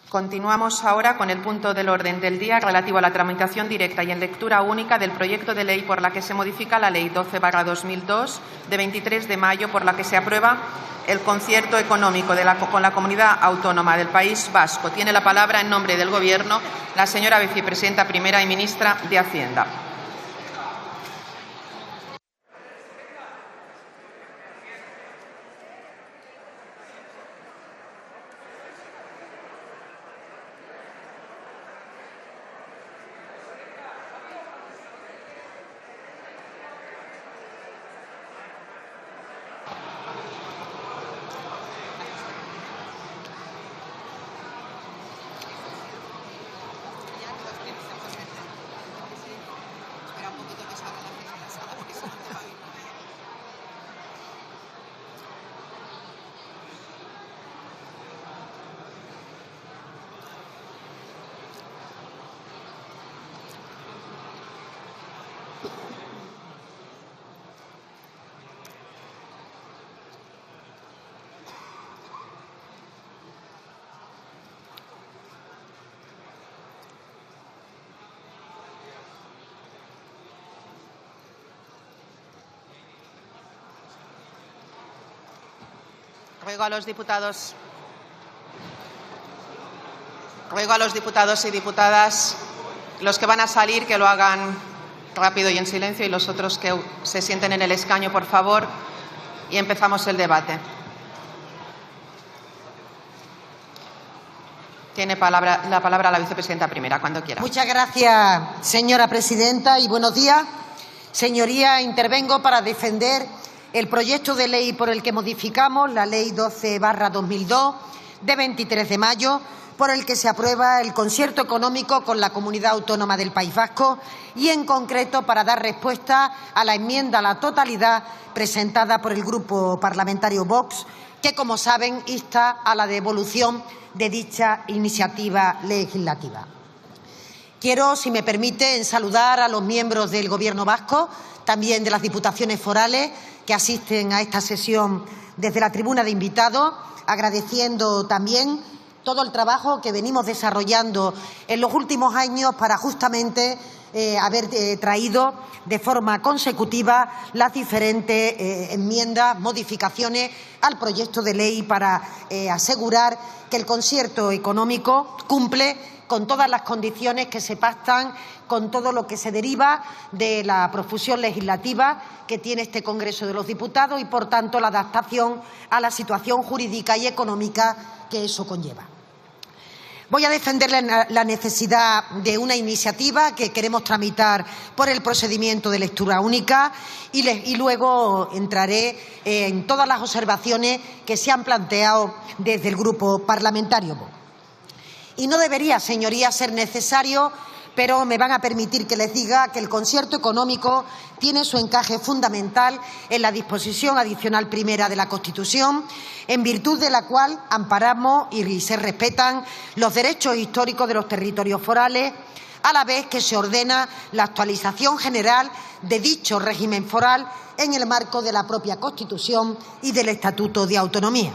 Continuamos ahora con el punto del orden del día relativo a la tramitación directa y en lectura única del proyecto de ley por la que se modifica la Ley 12/2002 de 23 de mayo por la que se aprueba el concierto económico con la Comunidad Autónoma del País Vasco. Tiene la palabra en nombre del Gobierno la señora Vicepresidenta Primera y Ministra de Hacienda. Ruego a los diputados y diputadas, los que van a salir, que lo hagan rápido y en silencio, y los otros que se sienten en el escaño, por favor, y empezamos el debate. Tiene la palabra la Vicepresidenta Primera, cuando quiera. Muchas gracias, señora presidenta, y buenos días. Señoría, intervengo para defender el proyecto de ley por el que modificamos la Ley 12/2002 de 23 de mayo, por el que se aprueba el concierto económico con la Comunidad Autónoma del País Vasco y, en concreto, para dar respuesta a la enmienda a la totalidad presentada por el Grupo Parlamentario Vox, que, como saben, insta a la devolución de dicha iniciativa legislativa. Quiero, si me permiten, saludar a los miembros del Gobierno vasco, también de las diputaciones forales, que asisten a esta sesión desde la tribuna de invitados, agradeciendo también todo el trabajo que venimos desarrollando en los últimos años para justamente haber traído de forma consecutiva las diferentes enmiendas, modificaciones al proyecto de ley para asegurar que el concierto económico cumple con todas las condiciones que se pactan, con todo lo que se deriva de la profusión legislativa que tiene este Congreso de los Diputados y, por tanto, la adaptación a la situación jurídica y económica que eso conlleva. Voy a defender la necesidad de una iniciativa que queremos tramitar por el procedimiento de lectura única y luego entraré en todas las observaciones que se han planteado desde el Grupo Parlamentario. Y no debería, señorías, ser necesario, pero me van a permitir que les diga que el concierto económico tiene su encaje fundamental en la disposición adicional primera de la Constitución, en virtud de la cual amparamos y se respetan los derechos históricos de los territorios forales, a la vez que se ordena la actualización general de dicho régimen foral en el marco de la propia Constitución y del Estatuto de Autonomía.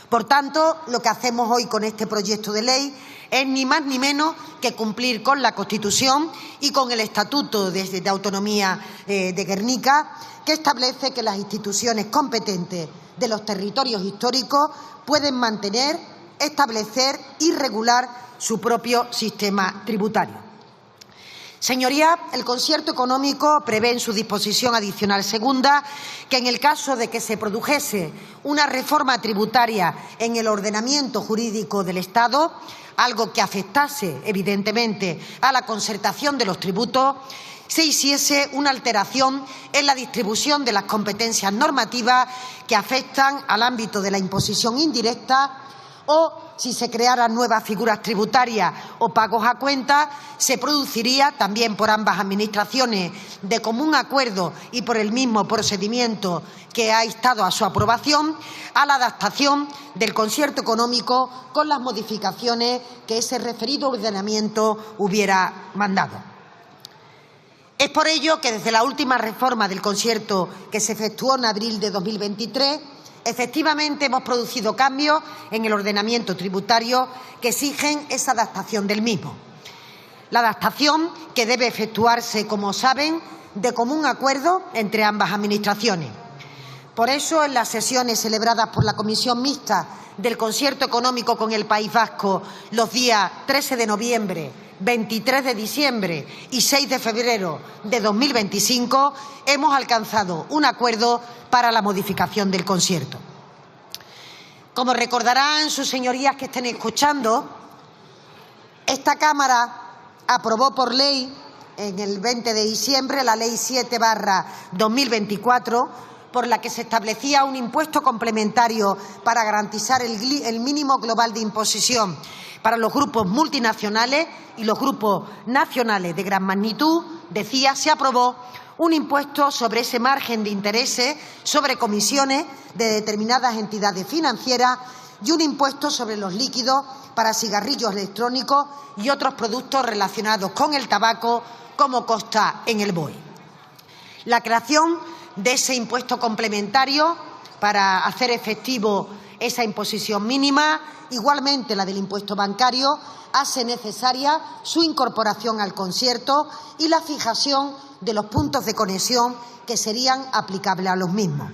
Por tanto, lo que hacemos hoy con este proyecto de ley es ni más ni menos que cumplir con la Constitución y con el Estatuto de Autonomía de Gernika, que establece que las instituciones competentes de los territorios históricos pueden mantener, establecer y regular su propio sistema tributario. Señorías, el concierto económico prevé en su disposición adicional segunda que, en el caso de que se produjese una reforma tributaria en el ordenamiento jurídico del Estado, algo que afectase evidentemente a la concertación de los tributos, se hiciese una alteración en la distribución de las competencias normativas que afectan al ámbito de la imposición indirecta, o si se crearan nuevas figuras tributarias o pagos a cuenta, se produciría también por ambas administraciones de común acuerdo y por el mismo procedimiento que ha instado a su aprobación, a la adaptación del concierto económico con las modificaciones que ese referido ordenamiento hubiera mandado. Es por ello que desde la última reforma del concierto que se efectuó en abril de 2023, Efectivamente, hemos producido cambios en el ordenamiento tributario que exigen esa adaptación del mismo. La adaptación que debe efectuarse, como saben, de común acuerdo entre ambas administraciones. Por eso, en las sesiones celebradas por la Comisión Mixta del Concierto Económico con el País Vasco los días 13 de noviembre, 23 de diciembre y 6 de febrero de 2025, hemos alcanzado un acuerdo para la modificación del concierto. Como recordarán sus señorías que estén escuchando, esta Cámara aprobó por ley en el 20 de diciembre la Ley 7/2024, por la que se establecía un impuesto complementario para garantizar el mínimo global de imposición para los grupos multinacionales y los grupos nacionales de gran magnitud. Decía, se aprobó un impuesto sobre ese margen de intereses sobre comisiones de determinadas entidades financieras y un impuesto sobre los líquidos para cigarrillos electrónicos y otros productos relacionados con el tabaco, como consta en el BOE. La creación de ese impuesto complementario para hacer efectivo esa imposición mínima, igualmente la del impuesto bancario, hace necesaria su incorporación al concierto y la fijación de los puntos de conexión que serían aplicables a los mismos.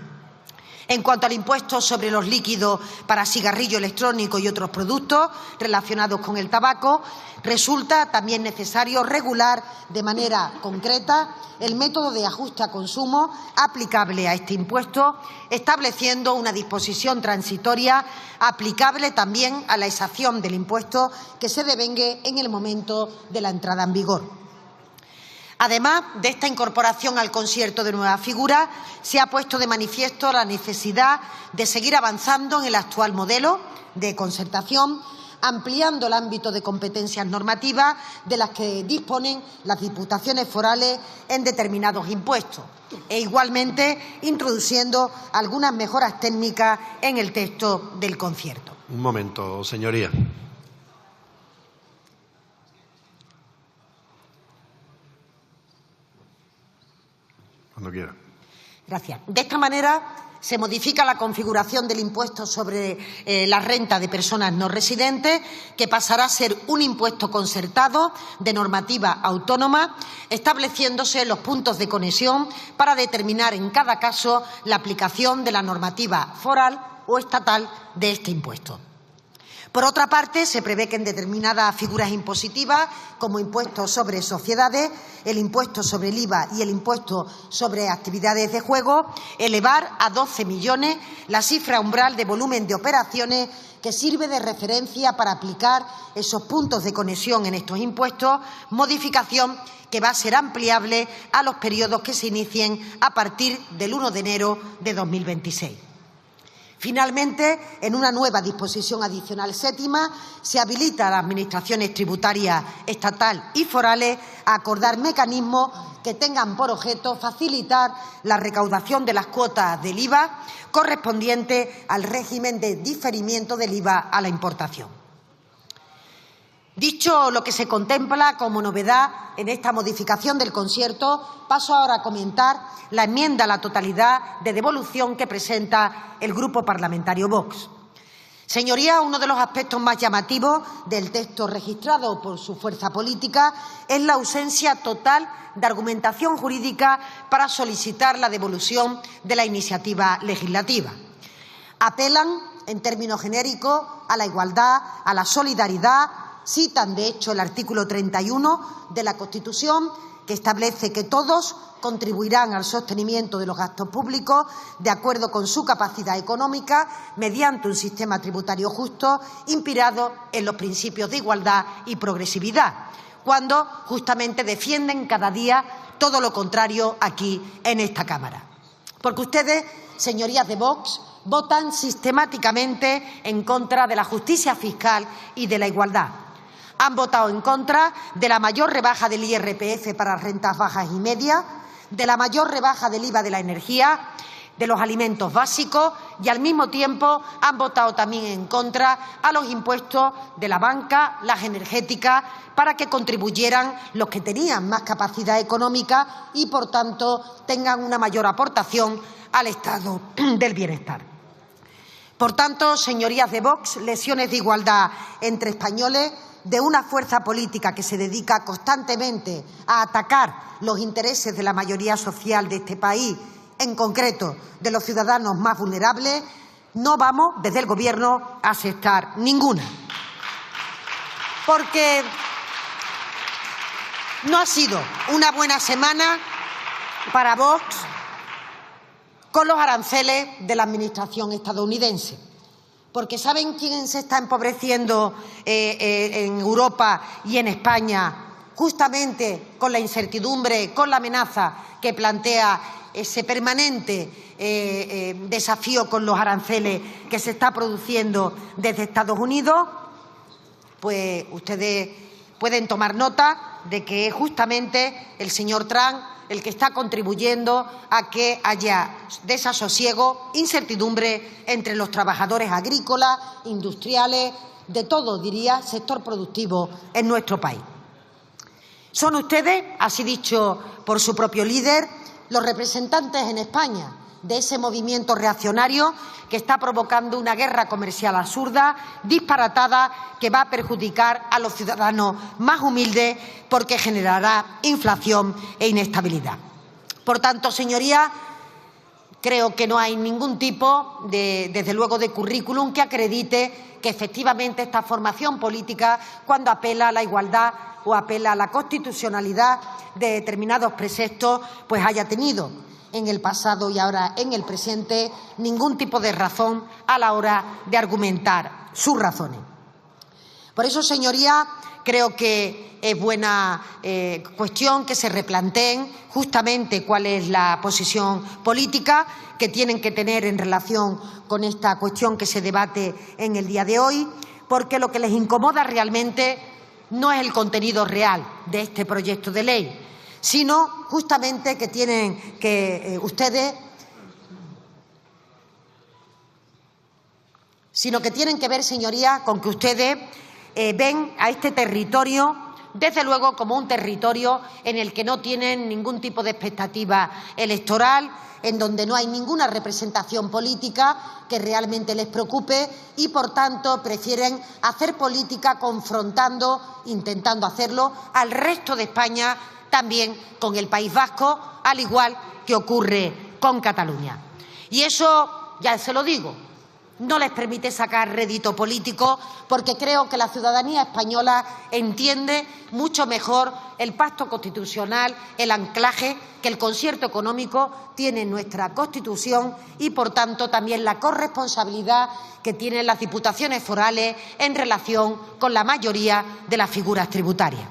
En cuanto al impuesto sobre los líquidos para cigarrillo electrónico y otros productos relacionados con el tabaco, resulta también necesario regular de manera concreta el método de ajuste a consumo aplicable a este impuesto, estableciendo una disposición transitoria aplicable también a la exacción del impuesto que se devengue en el momento de la entrada en vigor. Además de esta incorporación al concierto de nuevas figuras, se ha puesto de manifiesto la necesidad de seguir avanzando en el actual modelo de concertación, ampliando el ámbito de competencias normativas de las que disponen las diputaciones forales en determinados impuestos e igualmente introduciendo algunas mejoras técnicas en el texto del concierto. Un momento, señoría. Cuando quiera. Gracias. De esta manera se modifica la configuración del impuesto sobre la renta de personas no residentes, que pasará a ser un impuesto concertado de normativa autónoma, estableciéndose los puntos de conexión para determinar en cada caso la aplicación de la normativa foral o estatal de este impuesto. Por otra parte, se prevé que en determinadas figuras impositivas, como impuestos sobre sociedades, el impuesto sobre el IVA y el impuesto sobre actividades de juego, elevar a 12 millones la cifra umbral de volumen de operaciones que sirve de referencia para aplicar esos puntos de conexión en estos impuestos, modificación que va a ser ampliable a los periodos que se inicien a partir del 1 de enero de 2026. Finalmente, en una nueva disposición adicional séptima, se habilita a las administraciones tributarias estatal y forales a acordar mecanismos que tengan por objeto facilitar la recaudación de las cuotas del IVA correspondiente al régimen de diferimiento del IVA a la importación. Dicho lo que se contempla como novedad en esta modificación del concierto, paso ahora a comentar la enmienda a la totalidad de devolución que presenta el Grupo Parlamentario Vox. Señorías, uno de los aspectos más llamativos del texto registrado por su fuerza política es la ausencia total de argumentación jurídica para solicitar la devolución de la iniciativa legislativa. Apelan, en términos genéricos, a la igualdad, a la solidaridad. Citan, de hecho, el artículo 31 de la Constitución, que establece que todos contribuirán al sostenimiento de los gastos públicos de acuerdo con su capacidad económica mediante un sistema tributario justo inspirado en los principios de igualdad y progresividad, cuando justamente defienden cada día todo lo contrario aquí en esta Cámara. Porque ustedes, señorías de Vox, votan sistemáticamente en contra de la justicia fiscal y de la igualdad. Han votado en contra de la mayor rebaja del IRPF para rentas bajas y medias, de la mayor rebaja del IVA de la energía, de los alimentos básicos y, al mismo tiempo, han votado también en contra a los impuestos de la banca, las energéticas, para que contribuyeran los que tenían más capacidad económica y, por tanto, tengan una mayor aportación al estado del bienestar. Por tanto, señorías de Vox, lesiones de igualdad entre españoles de una fuerza política que se dedica constantemente a atacar los intereses de la mayoría social de este país, en concreto de los ciudadanos más vulnerables, no vamos, desde el Gobierno, a aceptar ninguna. Porque no ha sido una buena semana para Vox con los aranceles de la Administración estadounidense. Porque ¿saben quién se está empobreciendo en Europa y en España? Justamente con la incertidumbre, con la amenaza que plantea ese permanente desafío con los aranceles que se está produciendo desde Estados Unidos. Pues ustedes pueden tomar nota de que es justamente el señor Trump el que está contribuyendo a que haya desasosiego, incertidumbre entre los trabajadores agrícolas, industriales, de todo, diría, sector productivo en nuestro país. Son ustedes, así dicho por su propio líder, los representantes en España de ese movimiento reaccionario que está provocando una guerra comercial absurda, disparatada, que va a perjudicar a los ciudadanos más humildes porque generará inflación e inestabilidad. Por tanto, señorías, creo que no hay ningún tipo, desde luego, de currículum que acredite que efectivamente esta formación política, cuando apela a la igualdad o apela a la constitucionalidad de determinados preceptos, pues haya tenido en el pasado y ahora en el presente ningún tipo de razón a la hora de argumentar sus razones. Por eso, señorías, creo que es buena cuestión que se replanteen justamente cuál es la posición política que tienen que tener en relación con esta cuestión que se debate en el día de hoy, porque lo que les incomoda realmente no es el contenido real de este proyecto de ley, sino justamente que tienen que tienen que ver, señorías, con que ustedes ven a este territorio, desde luego, como un territorio en el que no tienen ningún tipo de expectativa electoral, en donde no hay ninguna representación política que realmente les preocupe y, por tanto, prefieren hacer política confrontando, intentando hacerlo, al resto de España, también con el País Vasco, al igual que ocurre con Cataluña. Y eso, ya se lo digo, no les permite sacar rédito político, porque creo que la ciudadanía española entiende mucho mejor el pacto constitucional, el anclaje que el concierto económico tiene en nuestra Constitución y, por tanto, también la corresponsabilidad que tienen las diputaciones forales en relación con la mayoría de las figuras tributarias.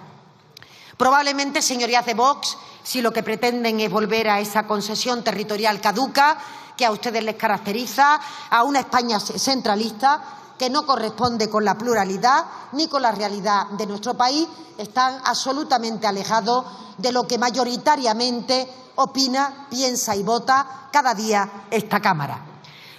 Probablemente, señorías de Vox, si lo que pretenden es volver a esa concesión territorial caduca que a ustedes les caracteriza, a una España centralista que no corresponde con la pluralidad ni con la realidad de nuestro país, están absolutamente alejados de lo que mayoritariamente opina, piensa y vota cada día esta Cámara.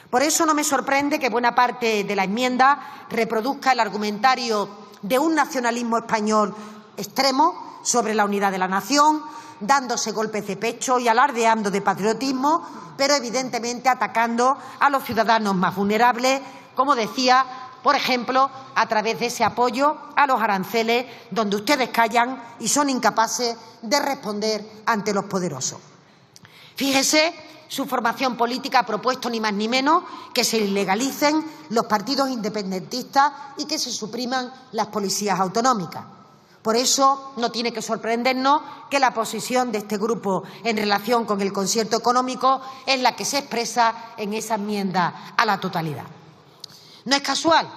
Por eso no me sorprende que buena parte de la enmienda reproduzca el argumentario de un nacionalismo español extremo sobre la unidad de la nación, dándose golpes de pecho y alardeando de patriotismo, pero evidentemente atacando a los ciudadanos más vulnerables, como decía, por ejemplo, a través de ese apoyo a los aranceles, donde ustedes callan y son incapaces de responder ante los poderosos. Fíjese, su formación política ha propuesto ni más ni menos que se ilegalicen los partidos independentistas y que se supriman las policías autonómicas. Por eso no tiene que sorprendernos que la posición de este grupo en relación con el concierto económico es la que se expresa en esa enmienda a la totalidad. No es casual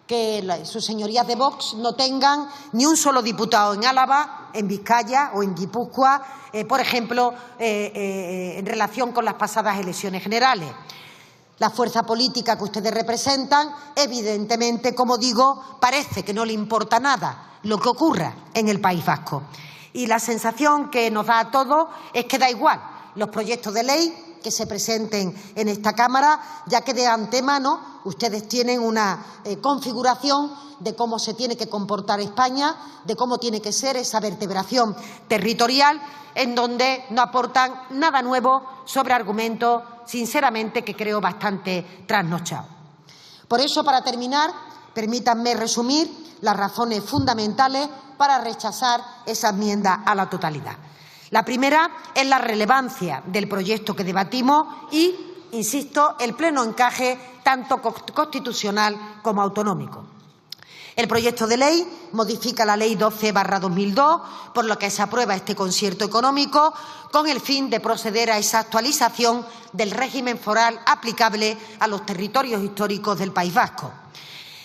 que sus señorías de Vox no tengan ni un solo diputado en Álava, en Vizcaya o en Guipúzcoa, por ejemplo, en relación con las pasadas elecciones generales. La fuerza política que ustedes representan, evidentemente, como digo, parece que no le importa nada lo que ocurra en el País Vasco. Y la sensación que nos da a todos es que da igual los proyectos de ley que se presenten en esta Cámara, ya que de antemano ustedes tienen una configuración de cómo se tiene que comportar España, de cómo tiene que ser esa vertebración territorial, en donde no aportan nada nuevo sobre argumentos, sinceramente, que creo bastante trasnochados. Por eso, para terminar, permítanme resumir las razones fundamentales para rechazar esa enmienda a la totalidad. La primera es la relevancia del proyecto que debatimos y, insisto, el pleno encaje tanto constitucional como autonómico. El proyecto de ley modifica la Ley 12/2002, por lo que se aprueba este concierto económico con el fin de proceder a esa actualización del régimen foral aplicable a los territorios históricos del País Vasco.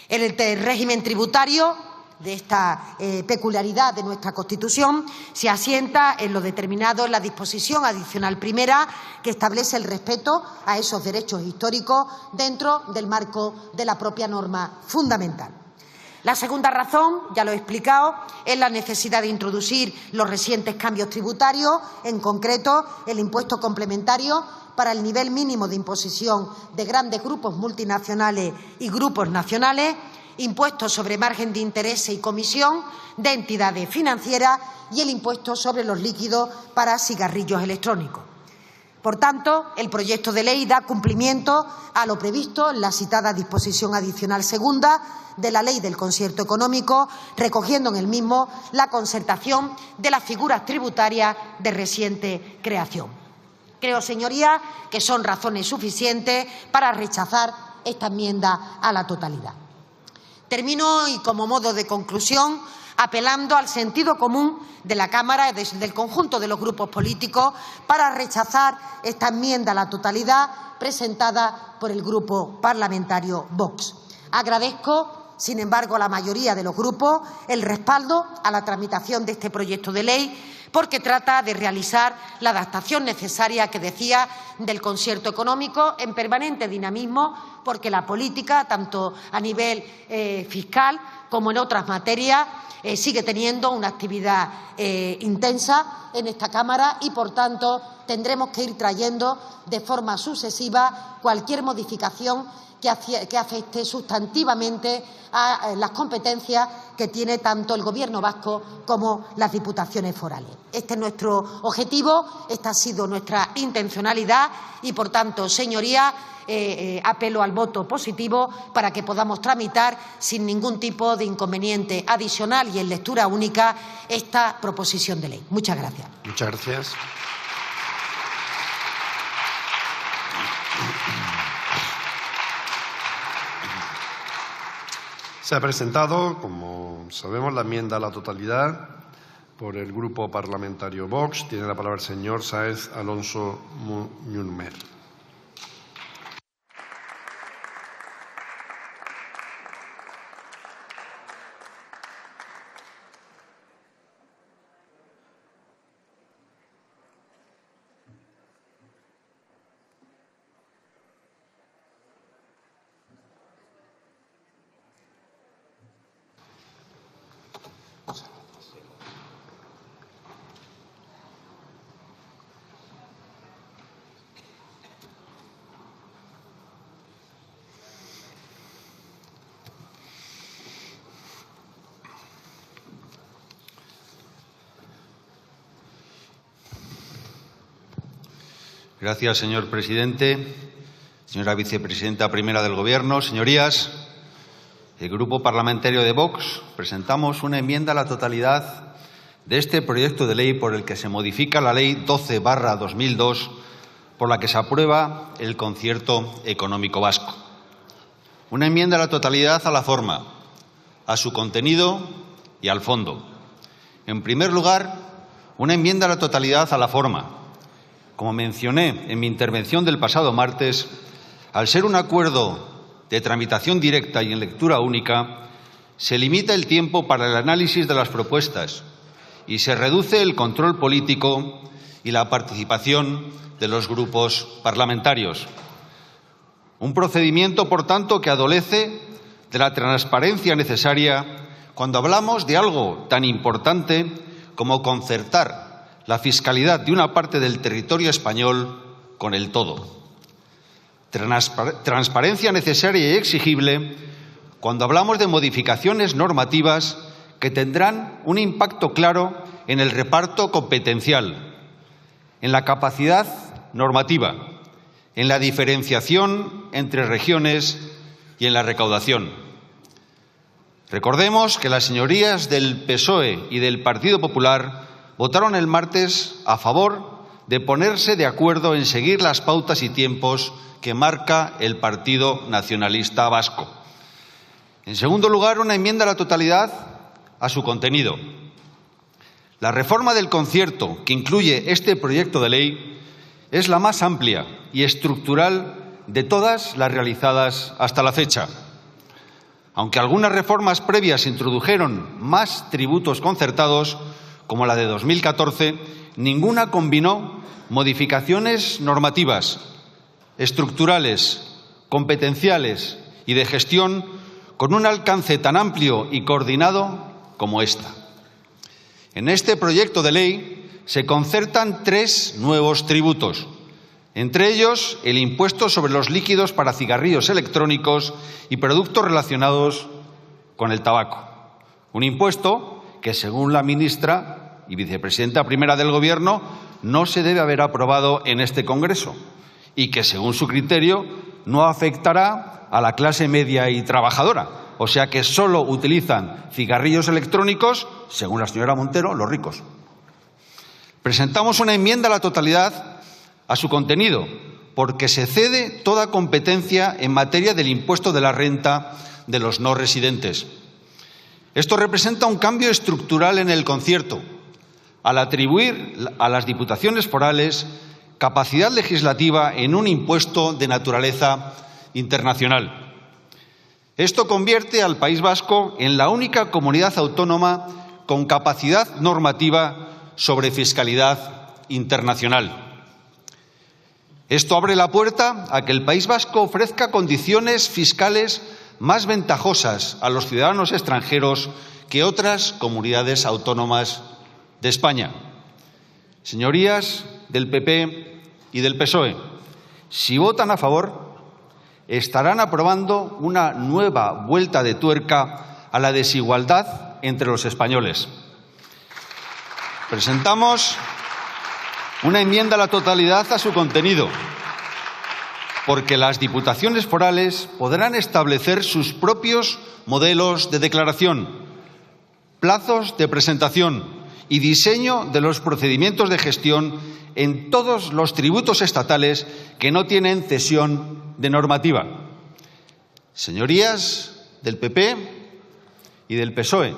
El régimen tributario de esta peculiaridad de nuestra Constitución se asienta en lo determinado en la disposición adicional primera, que establece el respeto a esos derechos históricos dentro del marco de la propia norma fundamental. La segunda razón, ya lo he explicado, es la necesidad de introducir los recientes cambios tributarios, en concreto el impuesto complementario para el nivel mínimo de imposición de grandes grupos multinacionales y grupos nacionales, impuestos sobre margen de interés y comisión de entidades financieras y el impuesto sobre los líquidos para cigarrillos electrónicos. Por tanto, el proyecto de ley da cumplimiento a lo previsto en la citada disposición adicional segunda de la Ley del Concierto Económico, recogiendo en el mismo la concertación de las figuras tributarias de reciente creación. Creo, señorías, que son razones suficientes para rechazar esta enmienda a la totalidad. Termino y, como modo de conclusión, apelando al sentido común de la Cámara y del conjunto de los grupos políticos para rechazar esta enmienda a la totalidad presentada por el Grupo Parlamentario Vox. Agradezco, sin embargo, a la mayoría de los grupos el respaldo a la tramitación de este proyecto de ley, porque trata de realizar la adaptación necesaria, que decía, del concierto económico en permanente dinamismo, porque la política, tanto a nivel fiscal como en otras materias, sigue teniendo una actividad intensa en esta Cámara y, por tanto, tendremos que ir trayendo de forma sucesiva cualquier modificación que afecte sustantivamente a las competencias que tiene tanto el Gobierno vasco como las diputaciones forales. Este es nuestro objetivo, esta ha sido nuestra intencionalidad y, por tanto, señorías, apelo al voto positivo para que podamos tramitar sin ningún tipo de inconveniente adicional y en lectura única esta proposición de ley. Muchas gracias. Muchas gracias. Se ha presentado, como sabemos, la enmienda a la totalidad por el Grupo Parlamentario Vox. Tiene la palabra el señor Sáez Alonso Muñoz. Gracias, señor presidente. Señora vicepresidenta primera del Gobierno, señorías, el Grupo Parlamentario de Vox presentamos una enmienda a la totalidad de este proyecto de ley por el que se modifica la Ley 12/2002, por la que se aprueba el concierto económico vasco. Una enmienda a la totalidad a la forma, a su contenido y al fondo. En primer lugar, una enmienda a la totalidad a la forma. Como mencioné en mi intervención del pasado martes, al ser un acuerdo de tramitación directa y en lectura única, se limita el tiempo para el análisis de las propuestas y se reduce el control político y la participación de los grupos parlamentarios. Un procedimiento, por tanto, que adolece de la transparencia necesaria cuando hablamos de algo tan importante como concertar la fiscalidad de una parte del territorio español con el todo. Transparencia necesaria y exigible cuando hablamos de modificaciones normativas que tendrán un impacto claro en el reparto competencial, en la capacidad normativa, en la diferenciación entre regiones y en la recaudación. Recordemos que las señorías del PSOE y del Partido Popular votaron el martes a favor de ponerse de acuerdo en seguir las pautas y tiempos que marca el Partido Nacionalista Vasco. En segundo lugar, una enmienda a la totalidad a su contenido. La reforma del concierto que incluye este proyecto de ley es la más amplia y estructural de todas las realizadas hasta la fecha. Aunque algunas reformas previas introdujeron más tributos concertados, como la de 2014, ninguna combinó modificaciones normativas, estructurales, competenciales y de gestión con un alcance tan amplio y coordinado como esta. En este proyecto de ley se concertan 3 nuevos tributos, entre ellos el impuesto sobre los líquidos para cigarrillos electrónicos y productos relacionados con el tabaco. Un impuesto que, según la ministra y vicepresidenta primera del Gobierno, no se debe haber aprobado en este Congreso y que, según su criterio, no afectará a la clase media y trabajadora. O sea que solo utilizan cigarrillos electrónicos, según la señora Montero, los ricos. Presentamos una enmienda a la totalidad a su contenido, porque se cede toda competencia en materia del impuesto de la renta de los no residentes. Esto representa un cambio estructural en el concierto, al atribuir a las diputaciones forales capacidad legislativa en un impuesto de naturaleza internacional. Esto convierte al País Vasco en la única comunidad autónoma con capacidad normativa sobre fiscalidad internacional. Esto abre la puerta a que el País Vasco ofrezca condiciones fiscales más ventajosas a los ciudadanos extranjeros que otras comunidades autónomas de España. Señorías del PP y del PSOE, si votan a favor, estarán aprobando una nueva vuelta de tuerca a la desigualdad entre los españoles. Presentamos una enmienda a la totalidad a su contenido, porque las diputaciones forales podrán establecer sus propios modelos de declaración, plazos de presentación y diseño de los procedimientos de gestión en todos los tributos estatales que no tienen cesión de normativa. Señorías del PP y del PSOE,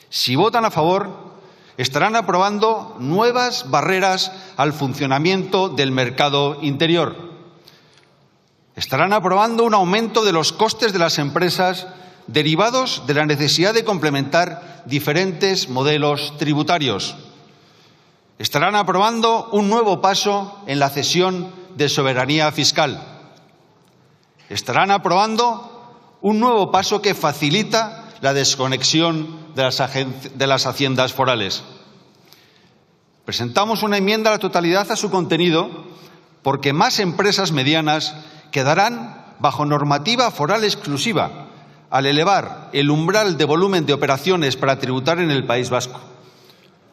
si votan a favor, estarán aprobando nuevas barreras al funcionamiento del mercado interior. Estarán aprobando un aumento de los costes de las empresas derivados de la necesidad de complementar diferentes modelos tributarios. Estarán aprobando un nuevo paso en la cesión de soberanía fiscal. Estarán aprobando un nuevo paso que facilita la desconexión de las haciendas forales. Presentamos una enmienda a la totalidad a su contenido porque más empresas medianas quedarán bajo normativa foral exclusiva al elevar el umbral de volumen de operaciones para tributar en el País Vasco.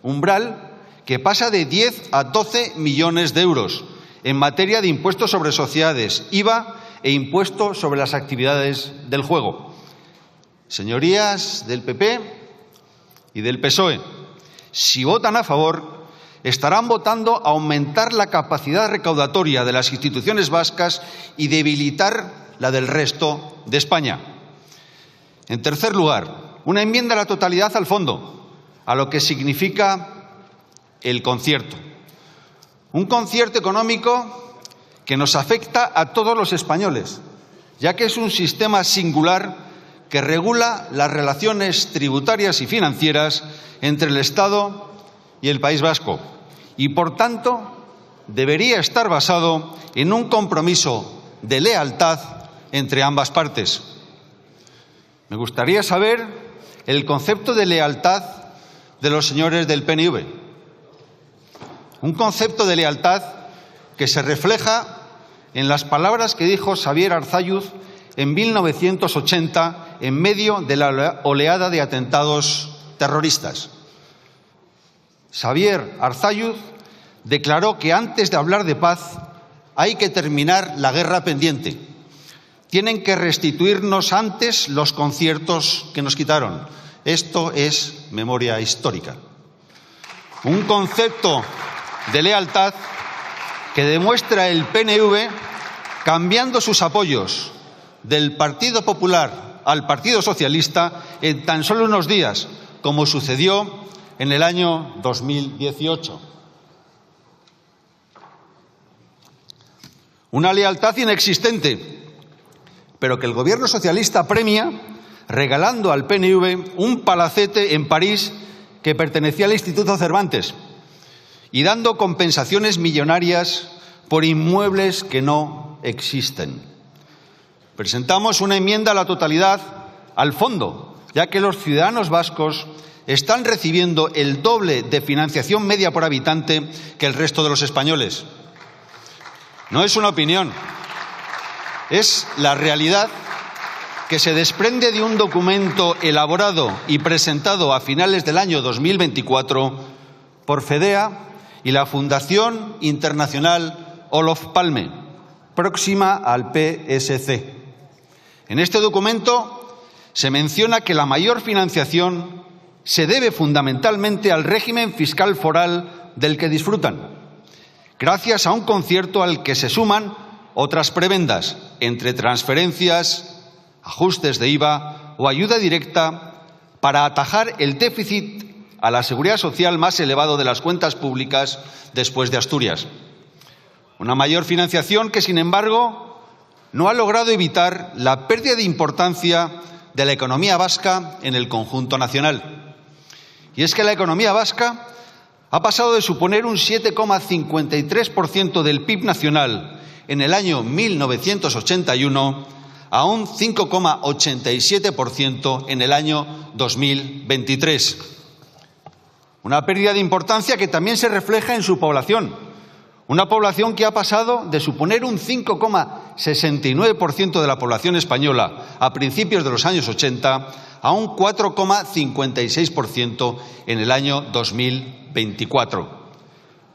Umbral que pasa de 10 a 12 millones de euros en materia de impuestos sobre sociedades, IVA e impuesto sobre las actividades del juego. Señorías del PP y del PSOE, si votan a favor, estarán votando aumentar la capacidad recaudatoria de las instituciones vascas y debilitar la del resto de España. En tercer lugar, una enmienda a la totalidad al fondo, a lo que significa el concierto. Un concierto económico que nos afecta a todos los españoles, ya que es un sistema singular que regula las relaciones tributarias y financieras entre el Estado y el País Vasco y, por tanto, debería estar basado en un compromiso de lealtad entre ambas partes. Me gustaría saber el concepto de lealtad de los señores del PNV. Un concepto de lealtad que se refleja en las palabras que dijo Xavier Arzalluz en 1980 en medio de la oleada de atentados terroristas. Xavier Arzalluz declaró que antes de hablar de paz hay que terminar la guerra pendiente. tienen que restituirnos antes los conciertos que nos quitaron. Esto es memoria histórica. Un concepto de lealtad que demuestra el PNV cambiando sus apoyos del Partido Popular al Partido Socialista en tan solo unos días, como sucedió en el año 2018. Una lealtad inexistente, pero que el Gobierno socialista premia regalando al PNV un palacete en París que pertenecía al Instituto Cervantes y dando compensaciones millonarias por inmuebles que no existen. Presentamos una enmienda a la totalidad al fondo, ya que los ciudadanos vascos están recibiendo el doble de financiación media por habitante que el resto de los españoles. No es una opinión, es la realidad que se desprende de un documento elaborado y presentado a finales del año 2024 por FEDEA y la Fundación Internacional Olof Palme, próxima al PSC. En este documento se menciona que la mayor financiación se debe fundamentalmente al régimen fiscal foral del que disfrutan, gracias a un concierto al que se suman otras prebendas, entre transferencias, ajustes de IVA o ayuda directa para atajar el déficit a la seguridad social más elevado de las cuentas públicas después de Asturias. Una mayor financiación que, sin embargo, no ha logrado evitar la pérdida de importancia de la economía vasca en el conjunto nacional. Y es que la economía vasca ha pasado de suponer un 7,53% del PIB nacional en el año 1981 a un 5,87% en el año 2023. Una pérdida de importancia que también se refleja en su población. Una población que ha pasado de suponer un 5,69% de la población española a principios de los años 80 a un 4,56% en el año 2024.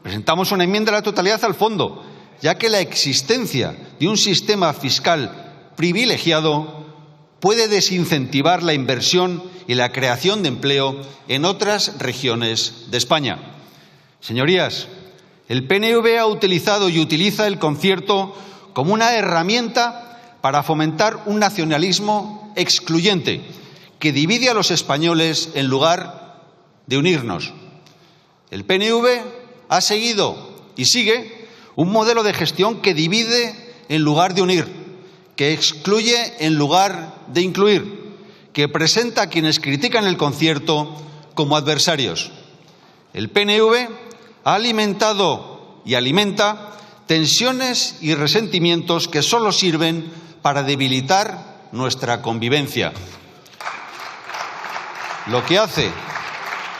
Presentamos una enmienda a la totalidad al fondo, ya que la existencia de un sistema fiscal privilegiado puede desincentivar la inversión y la creación de empleo en otras regiones de España. Señorías, el PNV ha utilizado y utiliza el concierto como una herramienta para fomentar un nacionalismo excluyente que divide a los españoles en lugar de unirnos. El PNV ha seguido y sigue un modelo de gestión que divide en lugar de unir, que excluye en lugar de incluir, que presenta a quienes critican el concierto como adversarios. El PNV ha alimentado y alimenta tensiones y resentimientos que solo sirven para debilitar nuestra convivencia. Lo que hace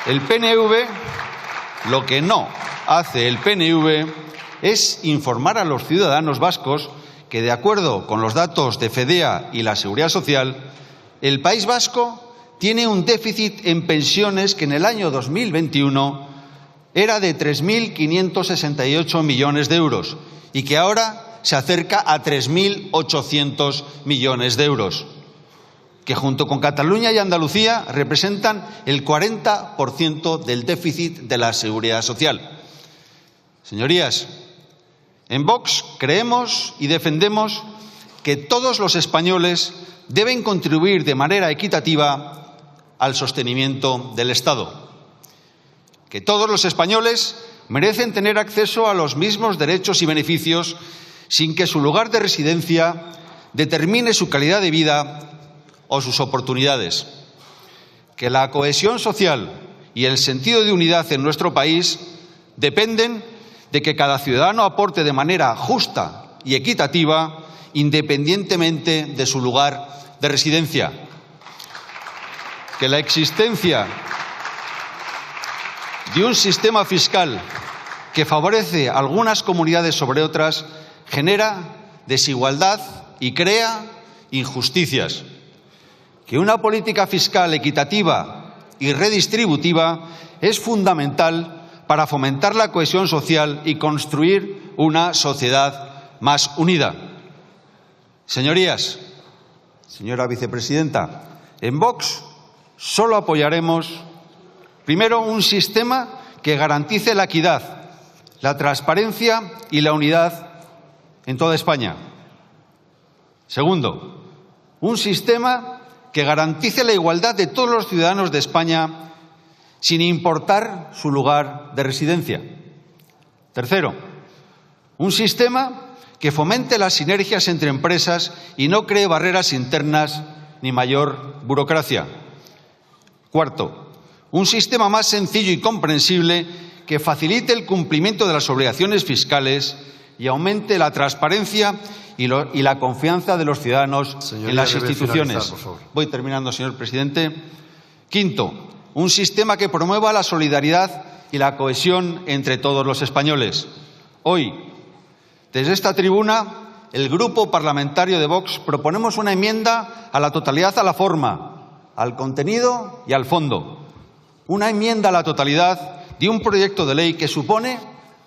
el PNV, lo que no hace el PNV es informar a los ciudadanos vascos que, de acuerdo con los datos de FEDEA y la Seguridad Social, el País Vasco tiene un déficit en pensiones que en el año 2021 era de 3.568 millones de euros y que ahora se acerca a 3.800 millones de euros, que junto con Cataluña y Andalucía representan el 40% del déficit de la Seguridad Social. Señorías, en Vox creemos y defendemos que todos los españoles deben contribuir de manera equitativa al sostenimiento del Estado, que todos los españoles merecen tener acceso a los mismos derechos y beneficios sin que su lugar de residencia determine su calidad de vida o sus oportunidades, que la cohesión social y el sentido de unidad en nuestro país dependen de que cada ciudadano aporte de manera justa y equitativa, independientemente de su lugar de residencia, que la existencia de un sistema fiscal que favorece a algunas comunidades sobre otras genera desigualdad y crea injusticias, que una política fiscal equitativa y redistributiva es fundamental para fomentar la cohesión social y construir una sociedad más unida. Señorías, Señora vicepresidenta, en Vox solo apoyaremos, primero, un sistema que garantice la equidad, la transparencia y la unidad en toda España. Segundo, un sistema que garantice la igualdad de todos los ciudadanos de España sin importar su lugar de residencia. Tercero, un sistema que fomente las sinergias entre empresas y no cree barreras internas ni mayor burocracia. Cuarto, un sistema más sencillo y comprensible que facilite el cumplimiento de las obligaciones fiscales y aumente la transparencia y la confianza de los ciudadanos en las instituciones. Voy terminando, señor presidente. Quinto, un sistema que promueva la solidaridad y la cohesión entre todos los españoles. Hoy, desde esta tribuna, el Grupo Parlamentario de Vox proponemos una enmienda a la totalidad a la forma, al contenido y al fondo. Una enmienda a la totalidad de un proyecto de ley que supone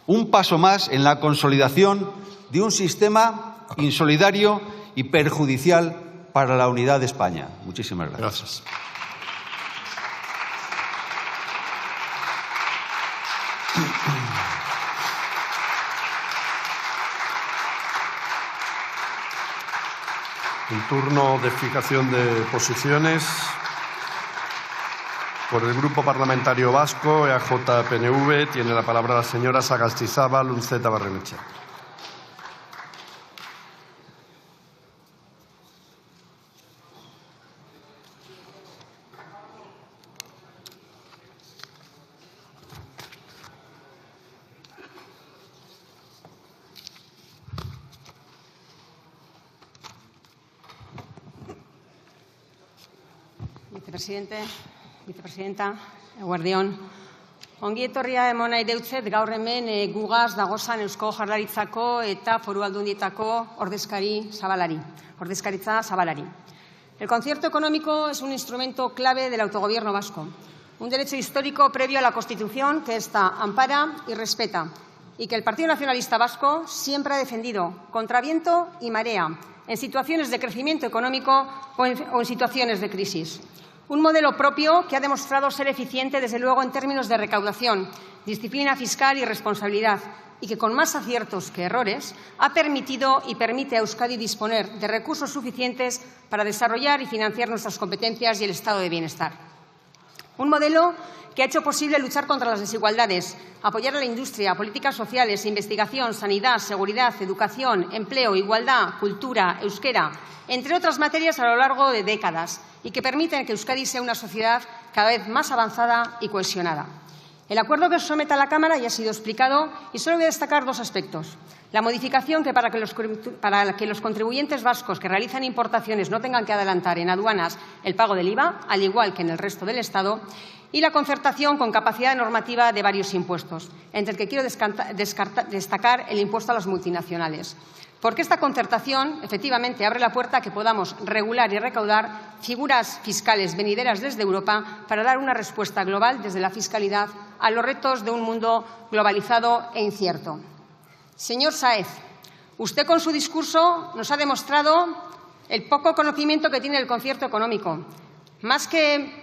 un paso más en la consolidación de un sistema insolidario y perjudicial para la unidad de España. Muchísimas gracias. Gracias. El turno de explicación de posiciones por el Grupo Parlamentario Vasco, EAJ-PNV, tiene la palabra la señora Sagastizábal Unceta Barrenechea. Vicepresidenta, eguerdion. Ongi etorria emon nahi deutzet gaur hemen gugaz dagozan Eusko Jaurlaritzako eta Foru Aldundietako ordezkaritza zabalari. El concierto económico es un instrumento clave del autogobierno vasco, un derecho histórico previo a la Constitución que ésta ampara y respeta y que el Partido Nacionalista Vasco siempre ha defendido contra viento y marea en situaciones de crecimiento económico o en situaciones de crisis. Un modelo propio que ha demostrado ser eficiente, desde luego, en términos de recaudación, disciplina fiscal y responsabilidad, y que, con más aciertos que errores, ha permitido y permite a Euskadi disponer de recursos suficientes para desarrollar y financiar nuestras competencias y el estado de bienestar. Un modelo que ha hecho posible luchar contra las desigualdades, apoyar a la industria, políticas sociales, investigación, sanidad, seguridad, educación, empleo, igualdad, cultura, euskera, entre otras materias a lo largo de décadas, y que permiten que Euskadi sea una sociedad cada vez más avanzada y cohesionada. El acuerdo que se somete a la Cámara ya ha sido explicado y solo voy a destacar dos aspectos. La modificación que para que los contribuyentes vascos que realizan importaciones no tengan que adelantar en aduanas el pago del IVA, al igual que en el resto del Estado, y la concertación con capacidad normativa de varios impuestos, entre el que quiero destacar el impuesto a las multinacionales. Porque esta concertación, efectivamente, abre la puerta a que podamos regular y recaudar figuras fiscales venideras desde Europa para dar una respuesta global desde la fiscalidad a los retos de un mundo globalizado e incierto. Señor Sáez, usted con su discurso nos ha demostrado el poco conocimiento que tiene del concierto económico. Más que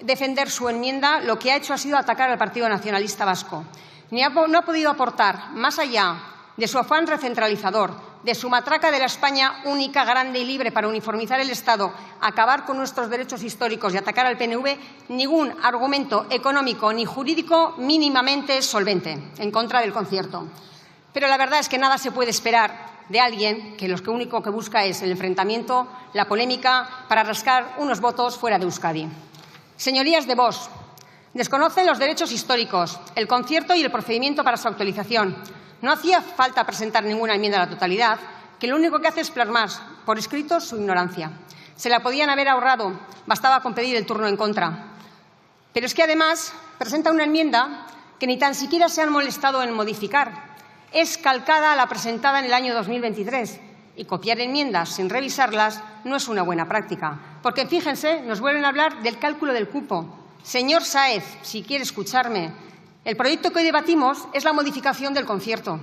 defender su enmienda, lo que ha hecho ha sido atacar al Partido Nacionalista Vasco. No ha podido aportar, más allá de su afán recentralizador, de su matraca de la España única, grande y libre para uniformizar el Estado, acabar con nuestros derechos históricos y atacar al PNV, ningún argumento económico ni jurídico mínimamente solvente en contra del concierto. Pero la verdad es que nada se puede esperar de alguien que lo único que busca es el enfrentamiento, la polémica, para rascar unos votos fuera de Euskadi. Señorías de Vox, desconocen los derechos históricos, el concierto y el procedimiento para su actualización. No hacía falta presentar ninguna enmienda a la totalidad, que lo único que hace es plasmar por escrito su ignorancia. Se la podían haber ahorrado, bastaba con pedir el turno en contra. Pero es que además presenta una enmienda que ni tan siquiera se han molestado en modificar. Es calcada a la presentada en el año 2023 y copiar enmiendas sin revisarlas no es una buena práctica. Porque fíjense, nos vuelven a hablar del cálculo del cupo. Señor Sáez, si quiere escucharme, el proyecto que hoy debatimos es la modificación del concierto.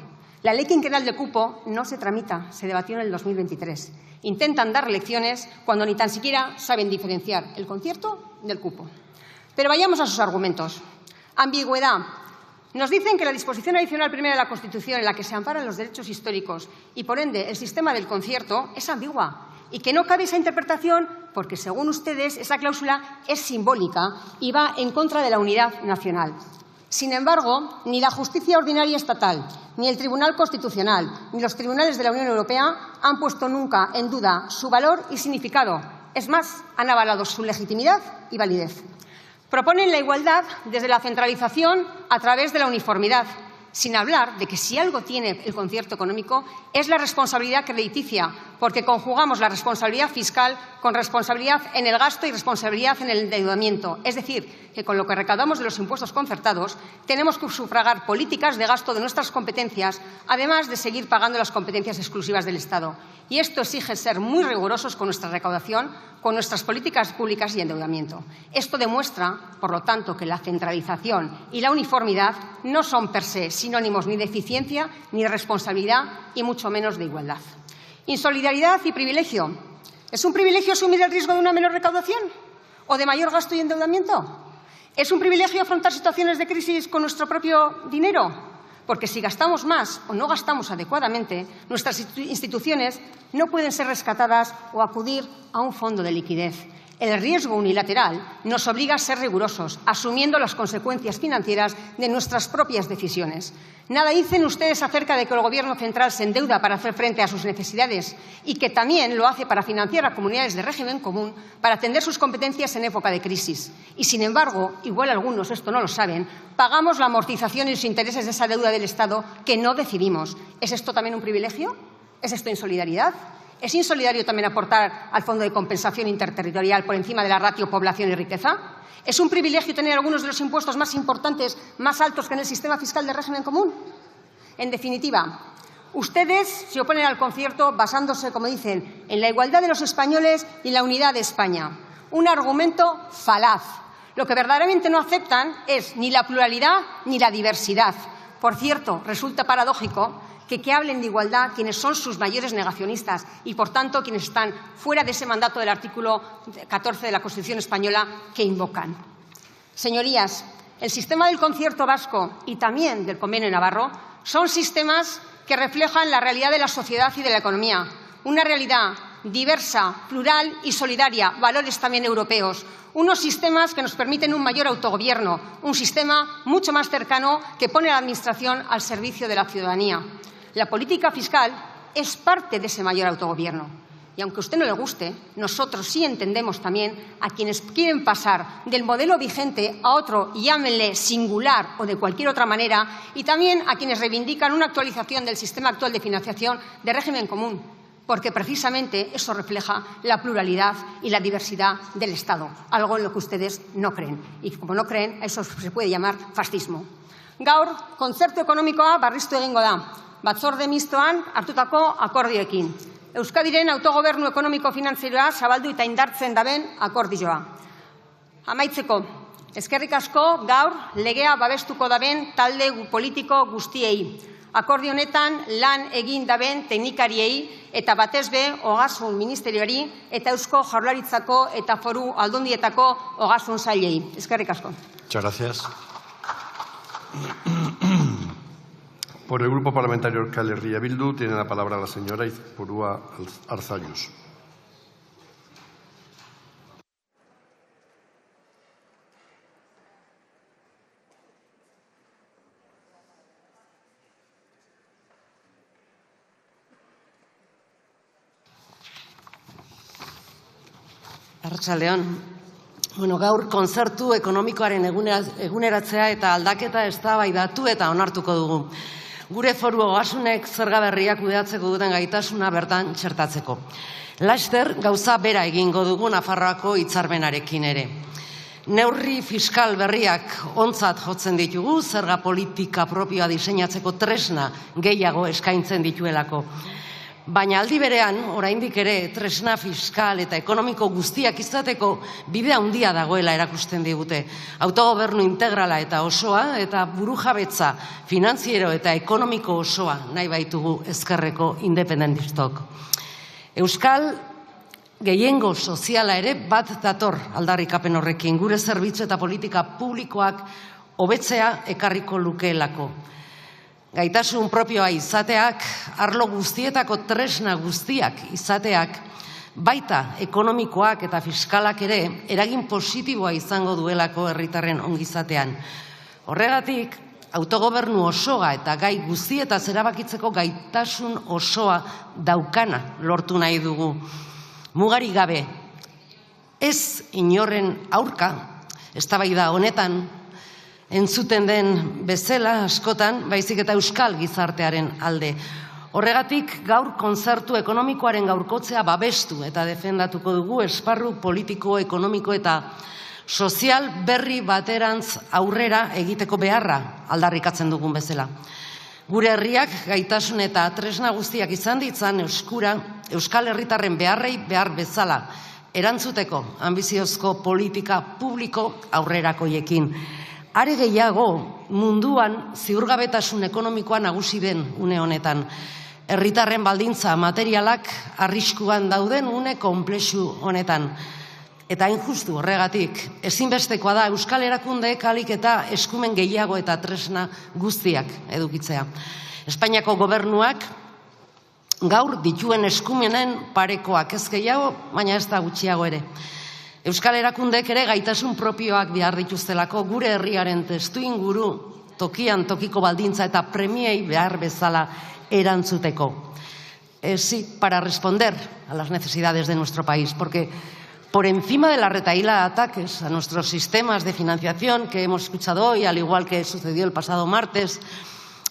La ley quinquenal de cupo no se tramita, se debatió en el 2023. Intentan dar lecciones cuando ni tan siquiera saben diferenciar el concierto del cupo. Pero vayamos a sus argumentos. Ambigüedad. Nos dicen que la disposición adicional primera de la Constitución, en la que se amparan los derechos históricos y, por ende, el sistema del concierto, es ambigua y que no cabe esa interpretación porque, según ustedes, esa cláusula es simbólica y va en contra de la unidad nacional. Sin embargo, ni la justicia ordinaria estatal, ni el Tribunal Constitucional, ni los tribunales de la Unión Europea han puesto nunca en duda su valor y significado. Es más, han avalado su legitimidad y validez. Proponen la igualdad desde la centralización a través de la uniformidad, sin hablar de que si algo tiene el concierto económico es la responsabilidad crediticia, porque conjugamos la responsabilidad fiscal con responsabilidad en el gasto y responsabilidad en el endeudamiento. Es decir, que con lo que recaudamos de los impuestos concertados tenemos que sufragar políticas de gasto de nuestras competencias, además de seguir pagando las competencias exclusivas del Estado. Y esto exige ser muy rigurosos con nuestra recaudación, con nuestras políticas públicas y endeudamiento. Esto demuestra, por lo tanto, que la centralización y la uniformidad no son per se sinónimos ni de eficiencia, ni de responsabilidad y mucho menos de igualdad. Insolidaridad y privilegio. ¿Es un privilegio asumir el riesgo de una menor recaudación o de mayor gasto y endeudamiento? ¿Es un privilegio afrontar situaciones de crisis con nuestro propio dinero? Porque si gastamos más o no gastamos adecuadamente, nuestras instituciones no pueden ser rescatadas o acudir a un fondo de liquidez. El riesgo unilateral nos obliga a ser rigurosos, asumiendo las consecuencias financieras de nuestras propias decisiones. Nada dicen ustedes acerca de que el Gobierno central se endeuda para hacer frente a sus necesidades y que también lo hace para financiar a comunidades de régimen común para atender sus competencias en época de crisis. Y, sin embargo, igual algunos esto no lo saben, pagamos la amortización y los intereses de esa deuda del Estado que no decidimos. ¿Es esto también un privilegio? ¿Es esto insolidaridad? ¿Es insolidario también aportar al Fondo de Compensación Interterritorial por encima de la ratio población y riqueza? ¿Es un privilegio tener algunos de los impuestos más importantes, más altos que en el sistema fiscal de régimen común? En definitiva, ustedes se oponen al concierto basándose, como dicen, en la igualdad de los españoles y en la unidad de España. Un argumento falaz. Lo que verdaderamente no aceptan es ni la pluralidad ni la diversidad. Por cierto, resulta paradójico que hablen de igualdad quienes son sus mayores negacionistas y, por tanto, quienes están fuera de ese mandato del artículo 14 de la Constitución española que invocan. Señorías, el sistema del concierto vasco y también del convenio navarro son sistemas que reflejan la realidad de la sociedad y de la economía, una realidad diversa, plural y solidaria, valores también europeos, unos sistemas que nos permiten un mayor autogobierno, un sistema mucho más cercano que pone a la Administración al servicio de la ciudadanía. La política fiscal es parte de ese mayor autogobierno. Y aunque a usted no le guste, nosotros sí entendemos también a quienes quieren pasar del modelo vigente a otro, llámenle singular o de cualquier otra manera, y también a quienes reivindican una actualización del sistema actual de financiación de régimen común, porque precisamente eso refleja la pluralidad y la diversidad del Estado, algo en lo que ustedes no creen. Y como no creen, eso se puede llamar fascismo. Gaur, kontzertu ekonomikoa berriztu egingo da. Batzorde mistoan hartutako akordioekin. Euskadiren autogobernu ekonomiko-finantzieroa zabaldu eta indartzen daben akordioa. Amaitzeko, eskerrik asko gaur legea babestuko daben talde politiko guztiei. Akordio honetan lan egin daben teknikariei eta batez be Ogasun Ministerioari eta Eusko Jaurlaritzako eta Foru Aldundietako Ogasun Sailei. Eskerrik asko. Muchas gracias. Por el Grupo Parlamentario Euskal Herria Bildu tiene la palabra la señora Izpurua Arzallus. Arratsaldeon. Gaur kontzertu ekonomikoaren eguneratzea eta aldaketa eztabaidatu eta onartuko dugu. Gure foru ogasunek zerga berriak kudeatzeko duten gaitasuna bertan txertatzeko. Laster gauza bera egingo dugu Nafarroako hitzarmenarekin ere. Neurri fiskal berriak ontzat jotzen ditugu, zerga politika propioa diseinatzeko tresna gehiago eskaintzen dituelako. Baina aldi berean, oraindik ere, tresna fiskal eta ekonomiko guztiak izateko bide handia dagoela erakusten digute. Autogobernu integrala eta osoa, eta burujabetza finantziero eta ekonomiko osoa nahi baitugu ezkerreko independentistok. Euskal gehiengo soziala ere bat dator aldarrikapen horrekin, gure zerbitzu eta politika publikoak hobetzea ekarriko lukeelako. Gaitasun propioa izateak, arlo guztietako tresna guztiak izateak, baita ekonomikoak eta fiskalak ere eragin positiboa izango duelako herritarren ongizatean. Horregatik, autogobernu osoa eta gai guztietaz erabakitzeko gaitasun osoa daukana lortu nahi dugu. Mugari gabe, ez inorren aurka, eztabaida honetan, entzuten den bezala askotan, baizik eta euskal gizartearen alde. Horregatik, gaur kontzertu ekonomikoaren gaurkotzea babestu eta defendatuko dugu esparru politiko, ekonomiko eta sozial berri baterantz aurrera egiteko beharra aldarrikatzen dugun bezala. Gure herriak gaitasun eta tresna guztiak izan ditzan euskal herritarren beharrei behar bezala erantzuteko anbiziozko politika publiko aurrerakoiekin. Are gehiago, munduan ziurgabetasun ekonomikoa nagusi den une honetan. Herritarren baldintza materialak arriskuan dauden une konplexu honetan. Eta injustu horregatik, ezinbestekoa da euskal erakundeek ahalik eta eskumen gehiago eta tresna guztiak edukitzea. Espainiako gobernuak gaur dituen eskumenen parekoak ez gehiago, baina ez da gutxiago ere. Euskal erakundeek ere gaitasun propioak behar dituztelako gure herriaren testuinguru tokian tokiko baldintza eta premiei behar bezala erantzuteko. Sí, para responder a las necesidades de nuestro país, porque por encima de la retahíla de ataques a nuestros sistemas de financiación que hemos escuchado hoy, al igual que sucedió el pasado martes,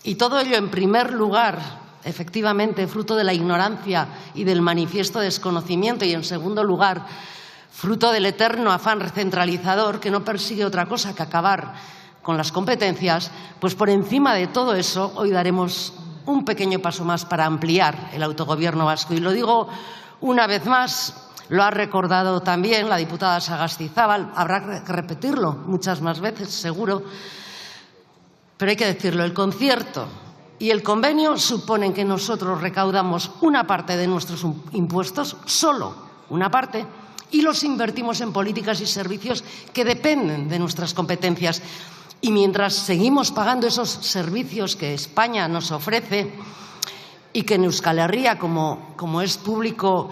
y todo ello en primer lugar, efectivamente, fruto de la ignorancia y del manifiesto desconocimiento, y en segundo lugar, fruto del eterno afán recentralizador que no persigue otra cosa que acabar con las competencias, pues por encima de todo eso hoy daremos un pequeño paso más para ampliar el autogobierno vasco. Y lo digo una vez más, lo ha recordado también la diputada Sagastizábal, habrá que repetirlo muchas más veces, seguro, pero hay que decirlo, el concierto y el convenio suponen que nosotros recaudamos una parte de nuestros impuestos, solo una parte, y los invertimos en políticas y servicios que dependen de nuestras competencias. Y mientras seguimos pagando esos servicios que España nos ofrece y que en Euskal Herria, como es público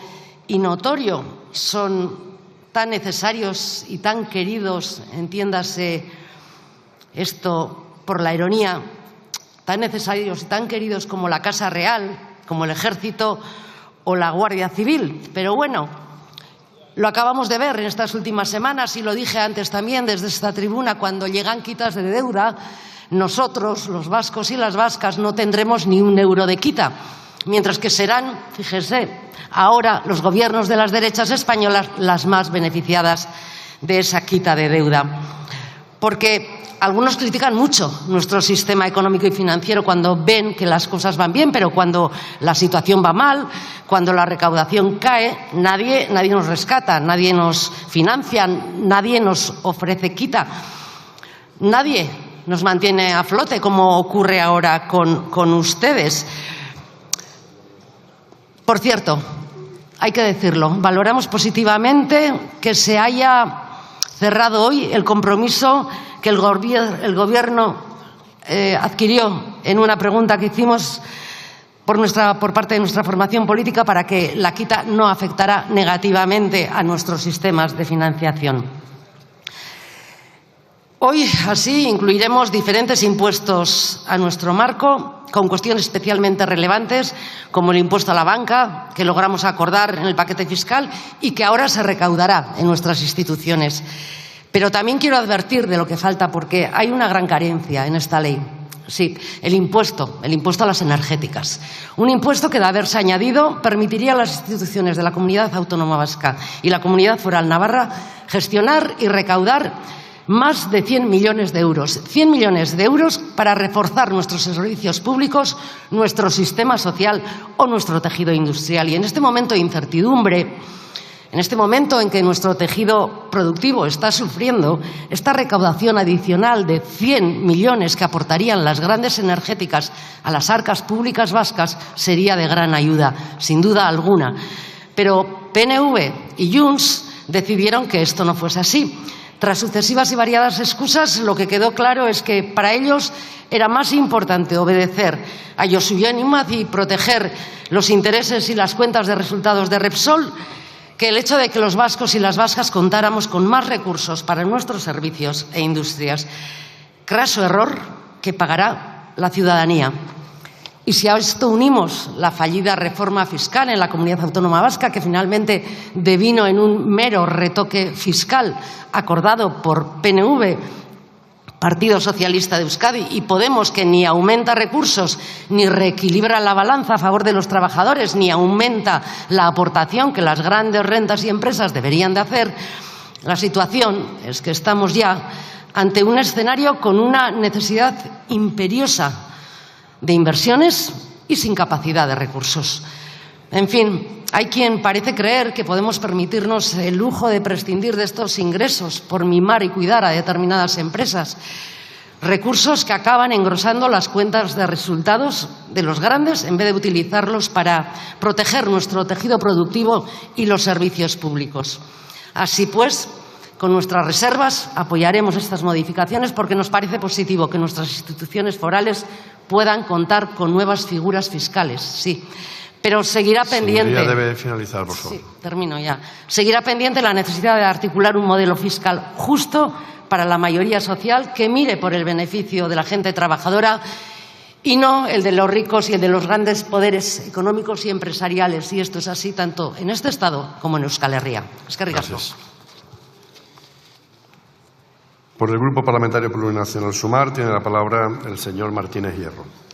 y notorio, son tan necesarios y tan queridos, entiéndase esto por la ironía, tan necesarios y tan queridos como la Casa Real, como el Ejército o la Guardia Civil. Pero bueno, lo acabamos de ver en estas últimas semanas y lo dije antes también desde esta tribuna, cuando llegan quitas de deuda, nosotros, los vascos y las vascas, no tendremos ni un euro de quita, mientras que serán, fíjese, ahora los gobiernos de las derechas españolas las más beneficiadas de esa quita de deuda. Porque algunos critican mucho nuestro sistema económico y financiero cuando ven que las cosas van bien, pero cuando la situación va mal, cuando la recaudación cae, nadie nos rescata, nadie nos financia, nadie nos ofrece quita, nadie nos mantiene a flote, como ocurre ahora con ustedes. Por cierto, hay que decirlo, valoramos positivamente que se haya cerrado hoy el compromiso que el Gobierno adquirió en una pregunta que hicimos por parte de nuestra formación política para que la quita no afectara negativamente a nuestros sistemas de financiación. Hoy, así, incluiremos diferentes impuestos a nuestro marco, con cuestiones especialmente relevantes, como el impuesto a la banca, que logramos acordar en el paquete fiscal y que ahora se recaudará en nuestras instituciones. Pero también quiero advertir de lo que falta, porque hay una gran carencia en esta ley. Sí, el impuesto a las energéticas. Un impuesto que, de haberse añadido, permitiría a las instituciones de la Comunidad Autónoma Vasca y la Comunidad Foral Navarra gestionar y recaudar más de 100 millones de euros. 100 millones de euros para reforzar nuestros servicios públicos, nuestro sistema social o nuestro tejido industrial. Y en este momento de incertidumbre, en este momento en que nuestro tejido productivo está sufriendo, esta recaudación adicional de 100 millones que aportarían las grandes energéticas a las arcas públicas vascas sería de gran ayuda, sin duda alguna. Pero PNV y Junts decidieron que esto no fuese así. Tras sucesivas y variadas excusas, lo que quedó claro es que para ellos era más importante obedecer a Josu Jon Imaz y proteger los intereses y las cuentas de resultados de Repsol que el hecho de que los vascos y las vascas contáramos con más recursos para nuestros servicios e industrias. Craso error que pagará la ciudadanía. Y si a esto unimos la fallida reforma fiscal en la Comunidad Autónoma Vasca, que finalmente devino en un mero retoque fiscal acordado por PNV, Partido Socialista de Euskadi, y Podemos, que ni aumenta recursos ni reequilibra la balanza a favor de los trabajadores, ni aumenta la aportación que las grandes rentas y empresas deberían de hacer, la situación es que estamos ya ante un escenario con una necesidad imperiosa de inversiones y sin capacidad de recursos. En fin, hay quien parece creer que podemos permitirnos el lujo de prescindir de estos ingresos por mimar y cuidar a determinadas empresas. Recursos que acaban engrosando las cuentas de resultados de los grandes en vez de utilizarlos para proteger nuestro tejido productivo y los servicios públicos. Así pues, con nuestras reservas apoyaremos estas modificaciones porque nos parece positivo que nuestras instituciones forales puedan contar con nuevas figuras fiscales, sí. Pero seguirá pendiente. Señoría, debe finalizar, por favor. Sí, termino ya. Seguirá pendiente la necesidad de articular un modelo fiscal justo para la mayoría social que mire por el beneficio de la gente trabajadora y no el de los ricos y el de los grandes poderes económicos y empresariales. Y esto es así tanto en este Estado como en Euskal Herria. Eskerrik asko. Gracias. Por el Grupo Parlamentario Plurinacional Sumar tiene la palabra el señor Martínez Hierro.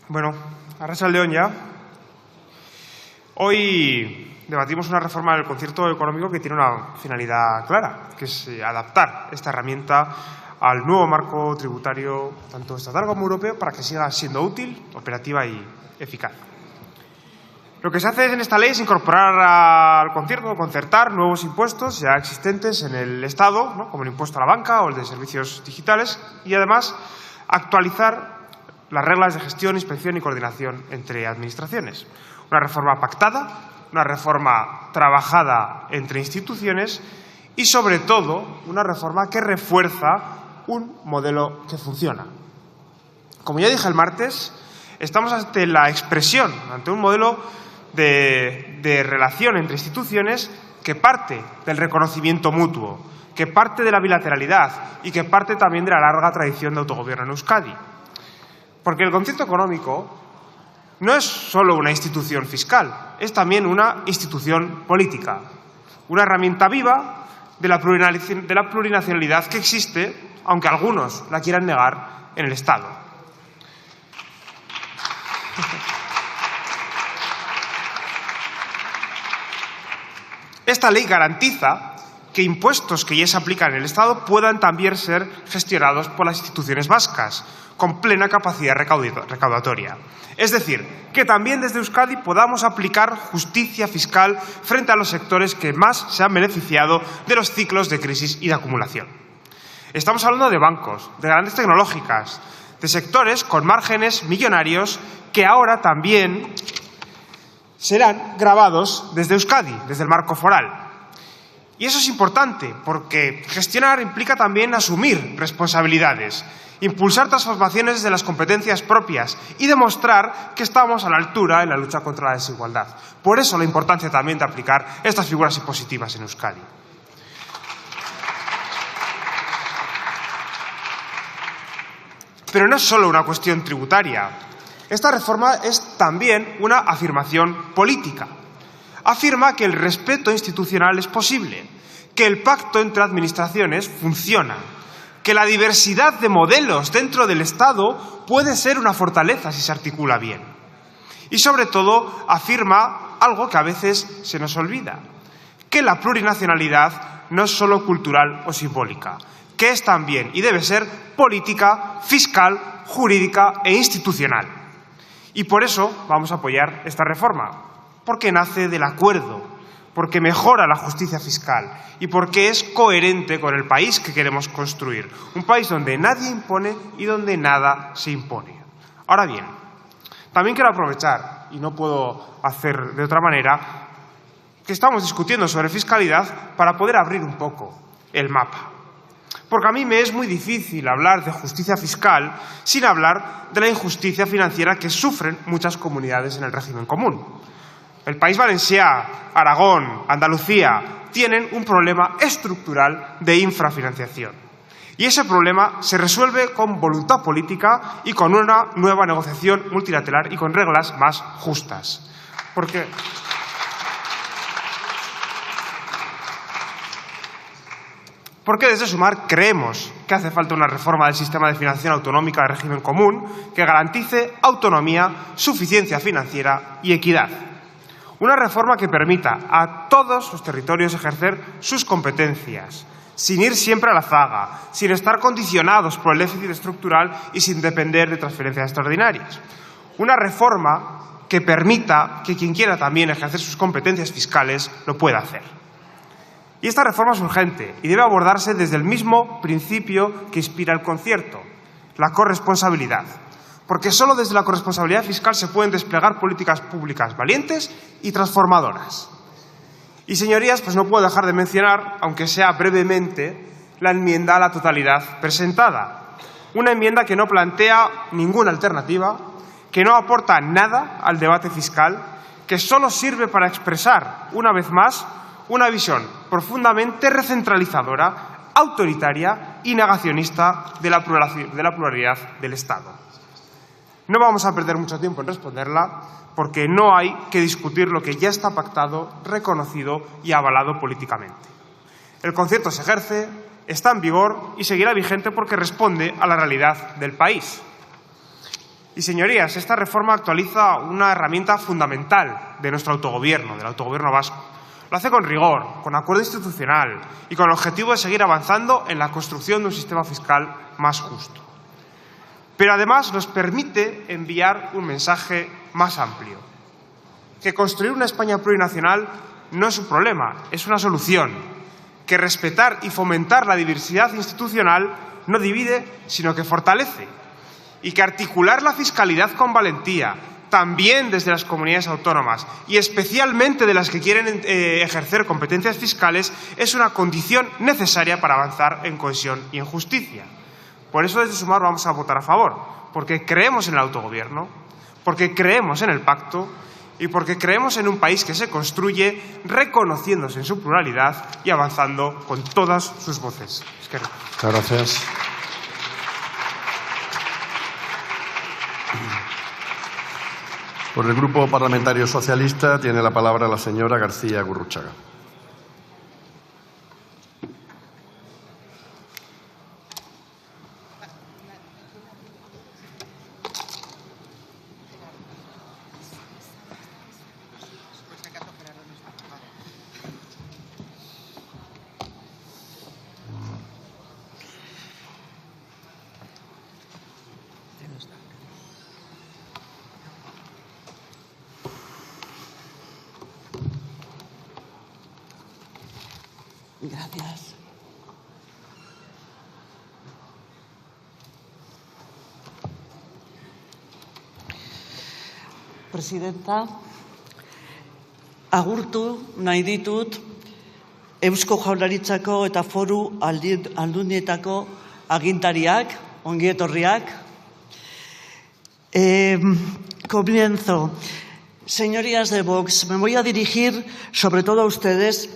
Bueno, arratsalde on ya. Hoy debatimos una reforma del concierto económico que tiene una finalidad clara, que es adaptar esta herramienta al nuevo marco tributario, tanto estatal como europeo, para que siga siendo útil, operativa y eficaz. Lo que se hace en esta ley es incorporar al concierto, concertar nuevos impuestos ya existentes en el Estado, ¿no?, como el impuesto a la banca o el de servicios digitales, y además actualizar las reglas de gestión, inspección y coordinación entre administraciones. Una reforma pactada, una reforma trabajada entre instituciones y, sobre todo, una reforma que refuerza un modelo que funciona. Como ya dije el martes, estamos ante la expresión, ante un modelo de relación entre instituciones que parte del reconocimiento mutuo, que parte de la bilateralidad y que parte también de la larga tradición de autogobierno en Euskadi. Porque el concierto económico no es solo una institución fiscal, es también una institución política, una herramienta viva de la plurinacionalidad que existe, aunque algunos la quieran negar, en el Estado. Esta ley garantiza que impuestos que ya se aplican en el Estado puedan también ser gestionados por las instituciones vascas, con plena capacidad recaudatoria. Es decir, que también desde Euskadi podamos aplicar justicia fiscal frente a los sectores que más se han beneficiado de los ciclos de crisis y de acumulación. Estamos hablando de bancos, de grandes tecnológicas, de sectores con márgenes millonarios que ahora también serán gravados desde Euskadi, desde el marco foral. Y eso es importante porque gestionar implica también asumir responsabilidades, impulsar transformaciones de las competencias propias y demostrar que estamos a la altura en la lucha contra la desigualdad. Por eso la importancia también de aplicar estas figuras impositivas en Euskadi. Pero no es solo una cuestión tributaria. Esta reforma es también una afirmación política. Afirma que el respeto institucional es posible, que el pacto entre administraciones funciona, que la diversidad de modelos dentro del Estado puede ser una fortaleza si se articula bien. Y sobre todo afirma algo que a veces se nos olvida, que la plurinacionalidad no es solo cultural o simbólica, que es también y debe ser política, fiscal, jurídica e institucional. Y por eso vamos a apoyar esta reforma, porque nace del acuerdo, porque mejora la justicia fiscal y porque es coherente con el país que queremos construir, un país donde nadie impone y donde nada se impone. Ahora bien, también quiero aprovechar, y no puedo hacer de otra manera, que estamos discutiendo sobre fiscalidad para poder abrir un poco el mapa. Porque a mí me es muy difícil hablar de justicia fiscal sin hablar de la injusticia financiera que sufren muchas comunidades en el régimen común. El País Valencià, Aragón, Andalucía tienen un problema estructural de infrafinanciación. Y ese problema se resuelve con voluntad política y con una nueva negociación multilateral y con reglas más justas. Porque desde Sumar creemos que hace falta una reforma del sistema de financiación autonómica de régimen común que garantice autonomía, suficiencia financiera y equidad. Una reforma que permita a todos los territorios ejercer sus competencias, sin ir siempre a la zaga, sin estar condicionados por el déficit estructural y sin depender de transferencias extraordinarias. Una reforma que permita que quien quiera también ejercer sus competencias fiscales lo pueda hacer. Y esta reforma es urgente y debe abordarse desde el mismo principio que inspira el concierto, la corresponsabilidad. Porque solo desde la corresponsabilidad fiscal se pueden desplegar políticas públicas valientes y transformadoras. Y, señorías, pues no puedo dejar de mencionar, aunque sea brevemente, la enmienda a la totalidad presentada. Una enmienda que no plantea ninguna alternativa, que no aporta nada al debate fiscal, que solo sirve para expresar, una vez más, una visión profundamente recentralizadora, autoritaria y negacionista de la pluralidad del Estado. No vamos a perder mucho tiempo en responderla porque no hay que discutir lo que ya está pactado, reconocido y avalado políticamente. El concierto se ejerce, está en vigor y seguirá vigente porque responde a la realidad del país. Y, señorías, esta reforma actualiza una herramienta fundamental de nuestro autogobierno, del autogobierno vasco. Lo hace con rigor, con acuerdo institucional y con el objetivo de seguir avanzando en la construcción de un sistema fiscal más justo. Pero además nos permite enviar un mensaje más amplio, que construir una España plurinacional no es un problema, es una solución, que respetar y fomentar la diversidad institucional no divide, sino que fortalece, y que articular la fiscalidad con valentía, también desde las comunidades autónomas y especialmente de las que quieren ejercer competencias fiscales, es una condición necesaria para avanzar en cohesión y en justicia. Por eso desde Sumar vamos a votar a favor, porque creemos en el autogobierno, porque creemos en el pacto y porque creemos en un país que se construye reconociéndose en su pluralidad y avanzando con todas sus voces. Muchas gracias. Por el Grupo Parlamentario Socialista tiene la palabra la señora García Gurruchaga. Gracias. Presidenta, agurtu nahi ditut Eusko Jaurlaritzako eta Foru Aldundietako agintariak, ongi etorriak. Comienzo. Señorías de Vox, me voy a dirigir sobre todo a ustedes,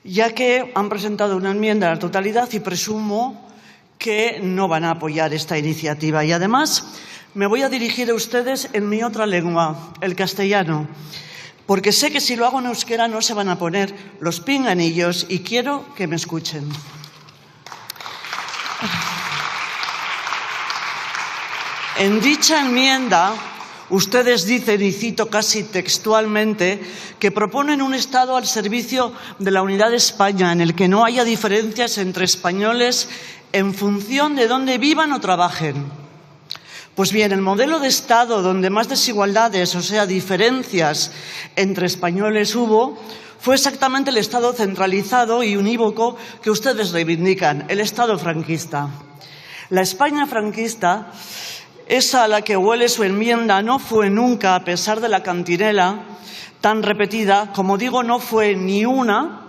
ya que han presentado una enmienda a la totalidad y presumo que no van a apoyar esta iniciativa. Y además me voy a dirigir a ustedes en mi otra lengua, el castellano, porque sé que si lo hago en euskera no se van a poner los pinganillos y quiero que me escuchen. En dicha enmienda, ustedes dicen, y cito casi textualmente, que proponen un Estado al servicio de la unidad de España, en el que no haya diferencias entre españoles en función de dónde vivan o trabajen. Pues bien, el modelo de Estado donde más desigualdades, o sea, diferencias entre españoles hubo, fue exactamente el Estado centralizado y unívoco que ustedes reivindican, el Estado franquista. La España franquista, esa a la que huele su enmienda, no fue nunca, a pesar de la cantinela tan repetida, como digo, no fue ni una,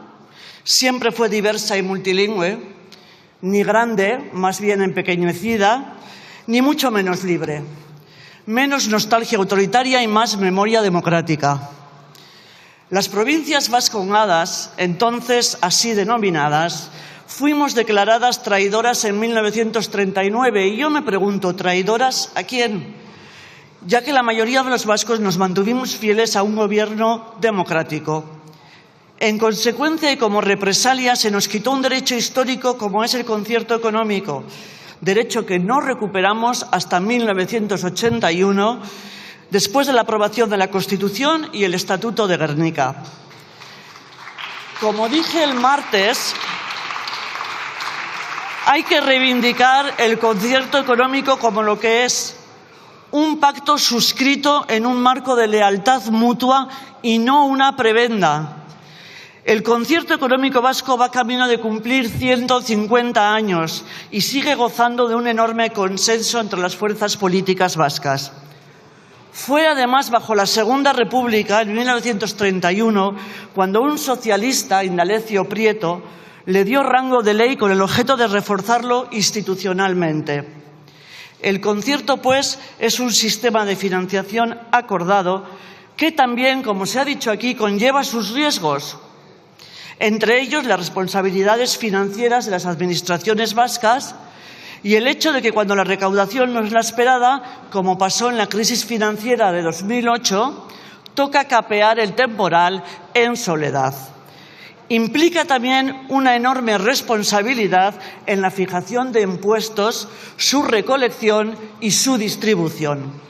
siempre fue diversa y multilingüe, ni grande, más bien empequeñecida, ni mucho menos libre, menos nostalgia autoritaria y más memoria democrática. Las provincias vascongadas, entonces así denominadas, fuimos declaradas traidoras en 1939 y yo me pregunto, ¿traidoras a quién? Ya que la mayoría de los vascos nos mantuvimos fieles a un gobierno democrático. En consecuencia y como represalia se nos quitó un derecho histórico como es el concierto económico, derecho que no recuperamos hasta 1981, después de la aprobación de la Constitución y el Estatuto de Gernika. Como dije el martes, hay que reivindicar el concierto económico como lo que es un pacto suscrito en un marco de lealtad mutua y no una prebenda. El concierto económico vasco va camino de cumplir 150 años y sigue gozando de un enorme consenso entre las fuerzas políticas vascas. Fue además bajo la Segunda República, en 1931, cuando un socialista, Indalecio Prieto, le dio rango de ley con el objeto de reforzarlo institucionalmente. El concierto, pues, es un sistema de financiación acordado que también, como se ha dicho aquí, conlleva sus riesgos, entre ellos las responsabilidades financieras de las administraciones vascas y el hecho de que cuando la recaudación no es la esperada, como pasó en la crisis financiera de 2008, toca capear el temporal en soledad. Implica también una enorme responsabilidad en la fijación de impuestos, su recolección y su distribución.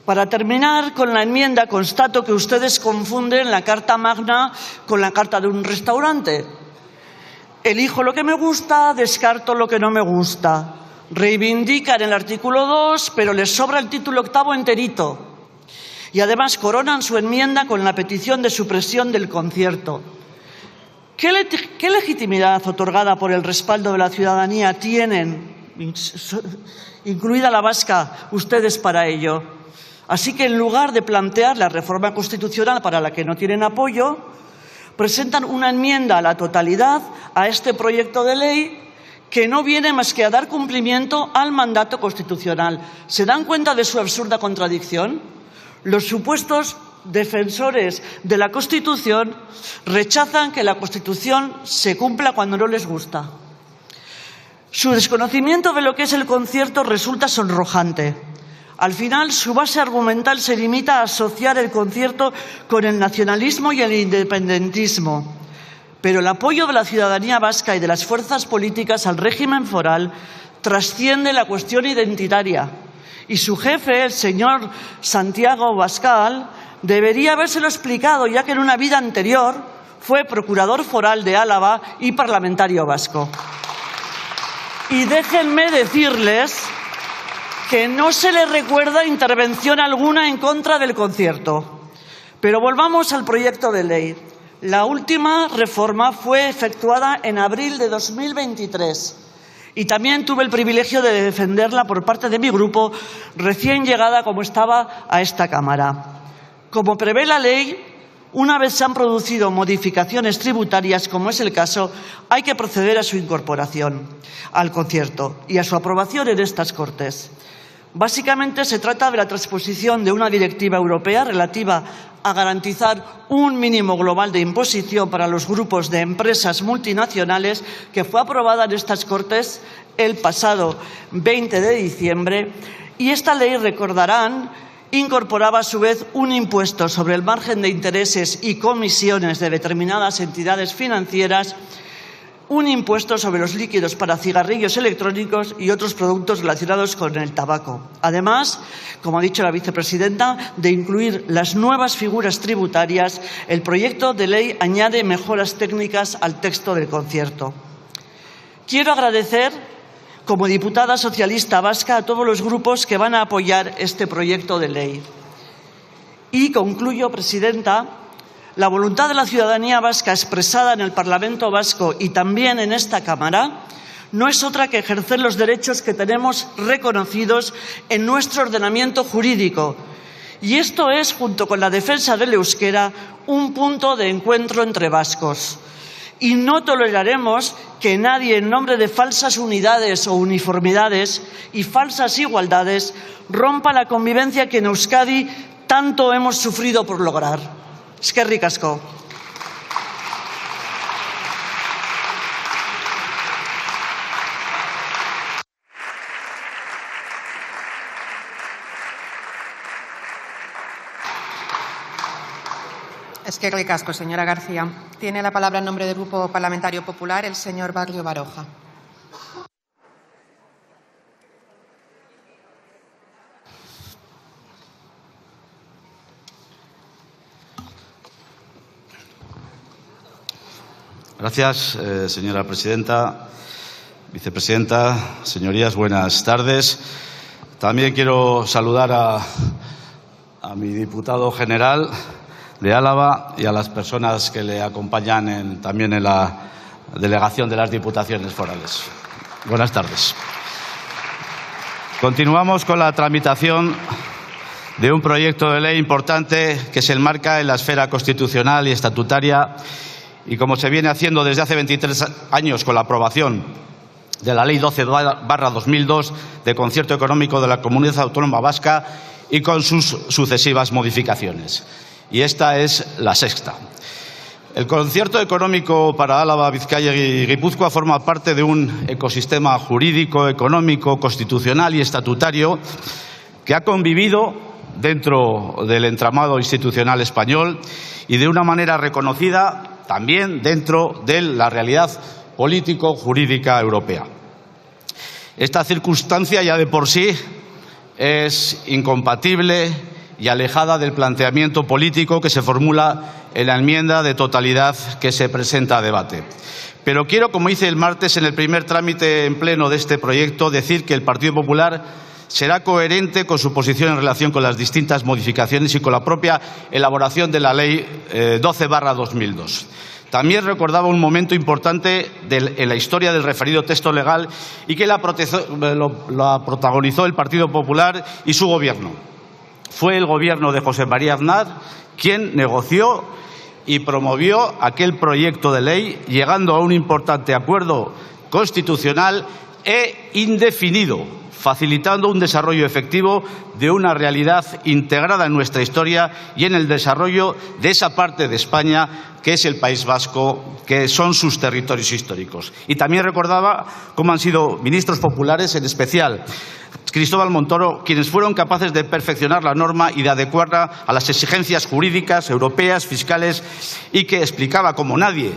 Para terminar con la enmienda, constato que ustedes confunden la Carta Magna con la carta de un restaurante. Elijo lo que me gusta, descarto lo que no me gusta. Reivindican el artículo 2, pero les sobra el título 8 enterito. Y además coronan su enmienda con la petición de supresión del concierto. ¿Qué legitimidad otorgada por el respaldo de la ciudadanía tienen, incluida la vasca, ustedes para ello? Así que en lugar de plantear la reforma constitucional para la que no tienen apoyo, presentan una enmienda a la totalidad a este proyecto de ley que no viene más que a dar cumplimiento al mandato constitucional. ¿Se dan cuenta de su absurda contradicción? Los supuestos defensores de la Constitución rechazan que la Constitución se cumpla cuando no les gusta. Su desconocimiento de lo que es el concierto resulta sonrojante. Al final, su base argumental se limita a asociar el concierto con el nacionalismo y el independentismo. Pero el apoyo de la ciudadanía vasca y de las fuerzas políticas al régimen foral trasciende la cuestión identitaria. Y su jefe, el señor Santiago Abascal, debería habérselo explicado, ya que en una vida anterior fue procurador foral de Álava y parlamentario vasco. Y déjenme decirles que no se le recuerda intervención alguna en contra del concierto. Pero volvamos al proyecto de ley. La última reforma fue efectuada en abril de 2023 y también tuve el privilegio de defenderla por parte de mi grupo, recién llegada como estaba a esta Cámara. Como prevé la ley, Una vez se han producido modificaciones tributarias, como es el caso, hay que proceder a su incorporación al concierto y a su aprobación en estas Cortes. Básicamente se trata de la transposición de una directiva europea relativa a garantizar un mínimo global de imposición para los grupos de empresas multinacionales, que fue aprobada en estas Cortes el pasado 20 de diciembre. Y esta ley, recordarán, incorporaba a su vez un impuesto sobre el margen de intereses y comisiones de determinadas entidades financieras, un impuesto sobre los líquidos para cigarrillos electrónicos y otros productos relacionados con el tabaco. Además, como ha dicho la vicepresidenta, de incluir las nuevas figuras tributarias, el proyecto de ley añade mejoras técnicas al texto del concierto. Quiero agradecer, como diputada socialista vasca, a todos los grupos que van a apoyar este proyecto de ley. Y concluyo, presidenta, la voluntad de la ciudadanía vasca expresada en el Parlamento vasco y también en esta Cámara no es otra que ejercer los derechos que tenemos reconocidos en nuestro ordenamiento jurídico. Y esto es, junto con la defensa del euskera, un punto de encuentro entre vascos. Y no toleraremos que nadie, en nombre de falsas unidades o uniformidades y falsas igualdades, rompa la convivencia que en Euskadi tanto hemos sufrido por lograr. Eskerrik asko. Eskerrik asko, señora García. Tiene la palabra en nombre del Grupo Parlamentario Popular el señor Barrio Baroja. Gracias, señora presidenta, vicepresidenta, señorías, buenas tardes. También quiero saludar a mi diputado general de Álava y a las personas que le acompañan también en la delegación de las diputaciones forales. Buenas tardes. Continuamos con la tramitación de un proyecto de ley importante que se enmarca en la esfera constitucional y estatutaria, y como se viene haciendo desde hace 23 años con la aprobación de la Ley 12/2002 de concierto económico de la Comunidad Autónoma Vasca y con sus sucesivas modificaciones. Y esta es la sexta. El concierto económico para Álava, Vizcaya y Guipúzcoa forma parte de un ecosistema jurídico, económico, constitucional y estatutario que ha convivido dentro del entramado institucional español y de una manera reconocida también dentro de la realidad político-jurídica europea. Esta circunstancia ya de por sí es incompatible y alejada del planteamiento político que se formula en la enmienda de totalidad que se presenta a debate. Pero quiero, como hice el martes en el primer trámite en pleno de este proyecto, decir que el Partido Popular será coherente con su posición en relación con las distintas modificaciones y con la propia elaboración de la Ley 12/2002. También recordaba un momento importante en la historia del referido texto legal y que la protagonizó el Partido Popular y su gobierno. Fue el gobierno de José María Aznar quien negoció y promovió aquel proyecto de ley, llegando a un importante acuerdo constitucional e indefinido, facilitando un desarrollo efectivo de una realidad integrada en nuestra historia y en el desarrollo de esa parte de España que es el País Vasco, que son sus territorios históricos. Y también recordaba cómo han sido ministros populares, en especial Cristóbal Montoro, quienes fueron capaces de perfeccionar la norma y de adecuarla a las exigencias jurídicas, europeas, fiscales, y que explicaba como nadie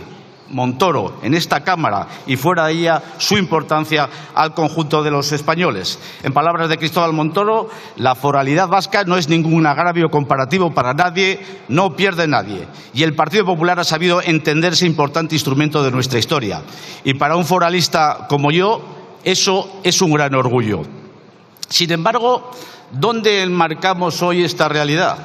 Montoro en esta Cámara y fuera de ella su importancia al conjunto de los españoles. En palabras de Cristóbal Montoro, la foralidad vasca no es ningún agravio comparativo para nadie, no pierde nadie. Y el Partido Popular ha sabido entender ese importante instrumento de nuestra historia. Y para un foralista como yo, eso es un gran orgullo. Sin embargo, ¿dónde enmarcamos hoy esta realidad?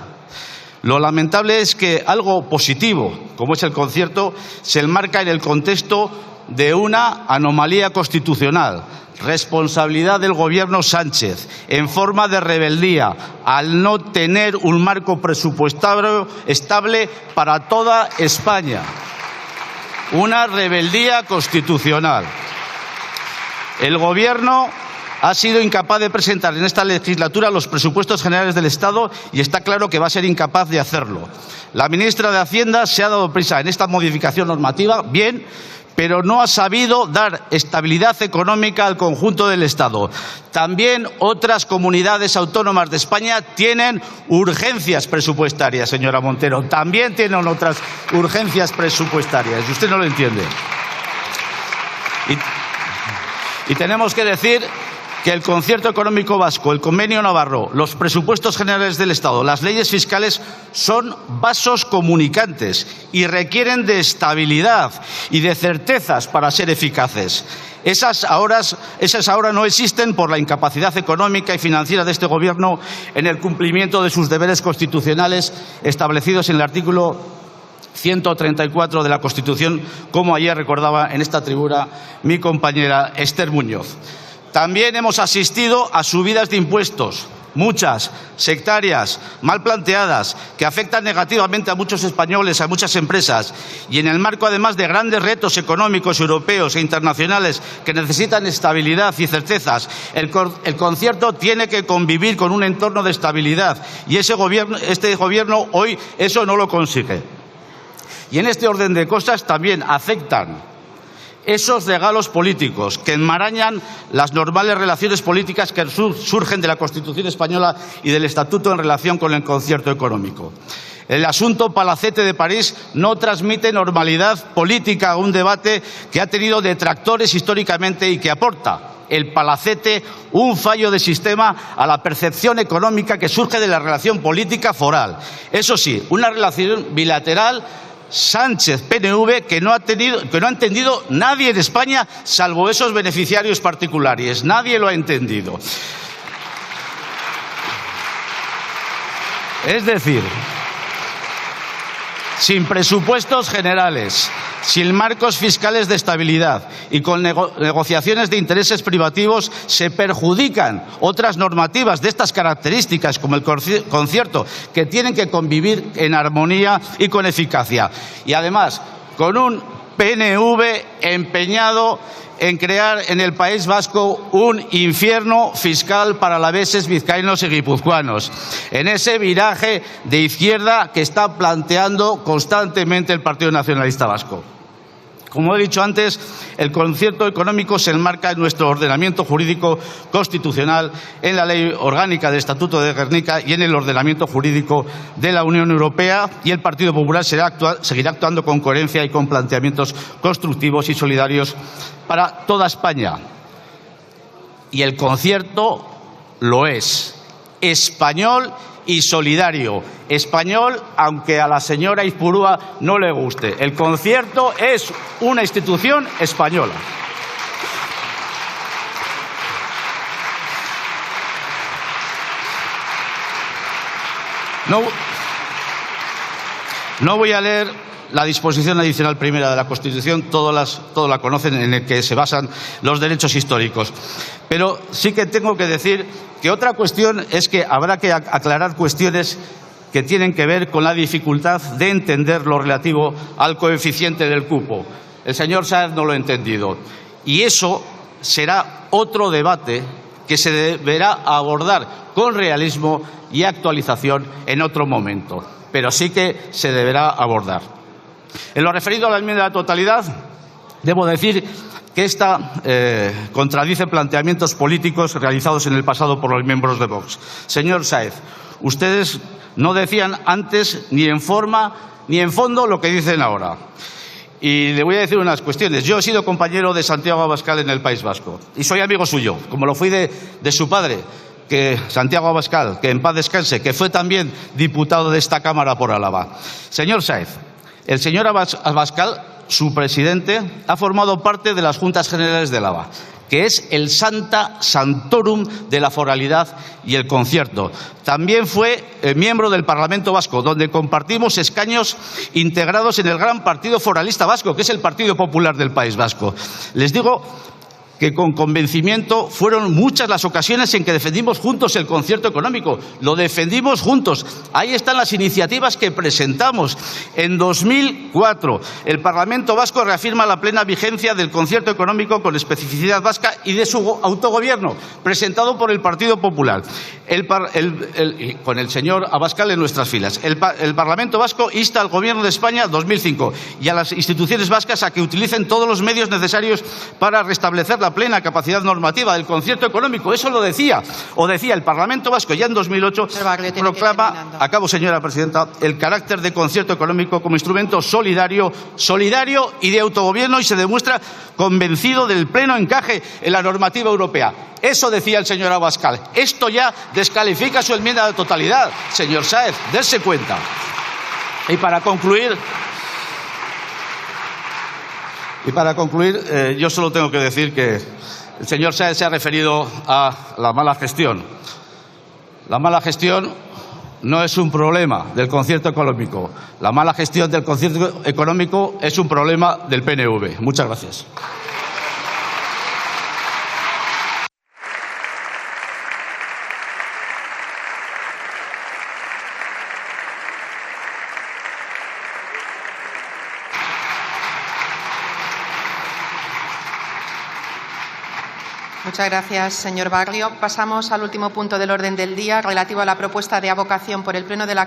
Lo lamentable es que algo positivo, como es el concierto, se enmarca en el contexto de una anomalía constitucional, responsabilidad del Gobierno Sánchez, en forma de rebeldía, al no tener un marco presupuestario estable para toda España. Una rebeldía constitucional. El Gobierno ha sido incapaz de presentar en esta legislatura los presupuestos generales del Estado y está claro que va a ser incapaz de hacerlo. La ministra de Hacienda se ha dado prisa en esta modificación normativa, bien, pero no ha sabido dar estabilidad económica al conjunto del Estado. También otras comunidades autónomas de España tienen urgencias presupuestarias, señora Montero. También tienen otras urgencias presupuestarias y usted no lo entiende. Y tenemos que decir que el concierto económico vasco, el convenio navarro, los presupuestos generales del Estado, las leyes fiscales son vasos comunicantes y requieren de estabilidad y de certezas para ser eficaces. Esas ahora no existen por la incapacidad económica y financiera de este Gobierno en el cumplimiento de sus deberes constitucionales establecidos en el artículo 134 de la Constitución, como ayer recordaba en esta tribuna mi compañera Esther Muñoz. También hemos asistido a subidas de impuestos, muchas, sectarias, mal planteadas, que afectan negativamente a muchos españoles, a muchas empresas. Y en el marco, además, de grandes retos económicos europeos e internacionales que necesitan estabilidad y certezas, el concierto tiene que convivir con un entorno de estabilidad. Y este Gobierno hoy eso no lo consigue. Y en este orden de cosas también afectan esos regalos políticos que enmarañan las normales relaciones políticas que surgen de la Constitución española y del Estatuto en relación con el concierto económico. El asunto Palacete de París no transmite normalidad política a un debate que ha tenido detractores históricamente y que aporta el Palacete un fallo de sistema a la percepción económica que surge de la relación política foral. Eso sí, una relación bilateral Sánchez-PNV que no ha entendido nadie en España, salvo esos beneficiarios particulares. Nadie lo ha entendido. Es decir, sin presupuestos generales, sin marcos fiscales de estabilidad y con negociaciones de intereses privativos, se perjudican otras normativas de estas características, como el concierto, que tienen que convivir en armonía y con eficacia. Y además, con un PNV empeñado en crear en el País Vasco un infierno fiscal para alaveses, vizcaínos y guipuzcoanos, en ese viraje de izquierda que está planteando constantemente el Partido Nacionalista Vasco. Como he dicho antes, el concierto económico se enmarca en nuestro ordenamiento jurídico constitucional, en la Ley Orgánica del Estatuto de Gernika y en el ordenamiento jurídico de la Unión Europea, y el Partido Popular seguirá actuando con coherencia y con planteamientos constructivos y solidarios para toda España. Y el concierto lo es, español y solidario. Español, aunque a la señora Izpurúa no le guste. El concierto es una institución española. No voy a leer la disposición adicional primera de la Constitución, todos la conocen, en el que se basan los derechos históricos. Pero sí que tengo que decir que otra cuestión es que habrá que aclarar cuestiones que tienen que ver con la dificultad de entender lo relativo al coeficiente del cupo. El señor Sáenz no lo ha entendido. Y eso será otro debate que se deberá abordar con realismo y actualización en otro momento. Pero sí que se deberá abordar. En lo referido a la enmienda a la totalidad, debo decir que esta contradice planteamientos políticos realizados en el pasado por los miembros de Vox. Señor Sáenz, ustedes no decían antes ni en forma ni en fondo lo que dicen ahora. Y le voy a decir unas cuestiones. Yo he sido compañero de Santiago Abascal en el País Vasco y soy amigo suyo, como lo fui de su padre, que Santiago Abascal, que en paz descanse, que fue también diputado de esta Cámara por Álava. Señor Sáenz, el señor Abascal, su presidente, ha formado parte de las Juntas Generales de Álava, que es el Santa Santorum de la foralidad y el concierto. También fue miembro del Parlamento Vasco, donde compartimos escaños integrados en el gran partido foralista vasco, que es el Partido Popular del País Vasco. Les digo que con convencimiento fueron muchas las ocasiones en que defendimos juntos el concierto económico. Lo defendimos juntos. Ahí están las iniciativas que presentamos. En 2004, el Parlamento Vasco reafirma la plena vigencia del concierto económico con especificidad vasca y de su autogobierno, presentado por el Partido Popular, con el señor Abascal en nuestras filas. El Parlamento Vasco insta al Gobierno de España 2005 y a las instituciones vascas a que utilicen todos los medios necesarios para restablecer la plena capacidad normativa del concierto económico. Eso lo decía, el Parlamento Vasco ya en 2008 proclama, acabo señora presidenta, el carácter de concierto económico como instrumento solidario y de autogobierno, y se demuestra convencido del pleno encaje en la normativa europea. Eso decía el señor Abascal. Esto ya descalifica su enmienda a la totalidad, señor Sáez, dése cuenta. Y para concluir, yo solo tengo que decir que el señor Sáez se ha referido a la mala gestión. La mala gestión no es un problema del concierto económico. La mala gestión del concierto económico es un problema del PNV. Muchas gracias. Muchas gracias, señor Barrio. Pasamos al último punto del orden del día, relativo a la propuesta de avocación por el Pleno de la Cámara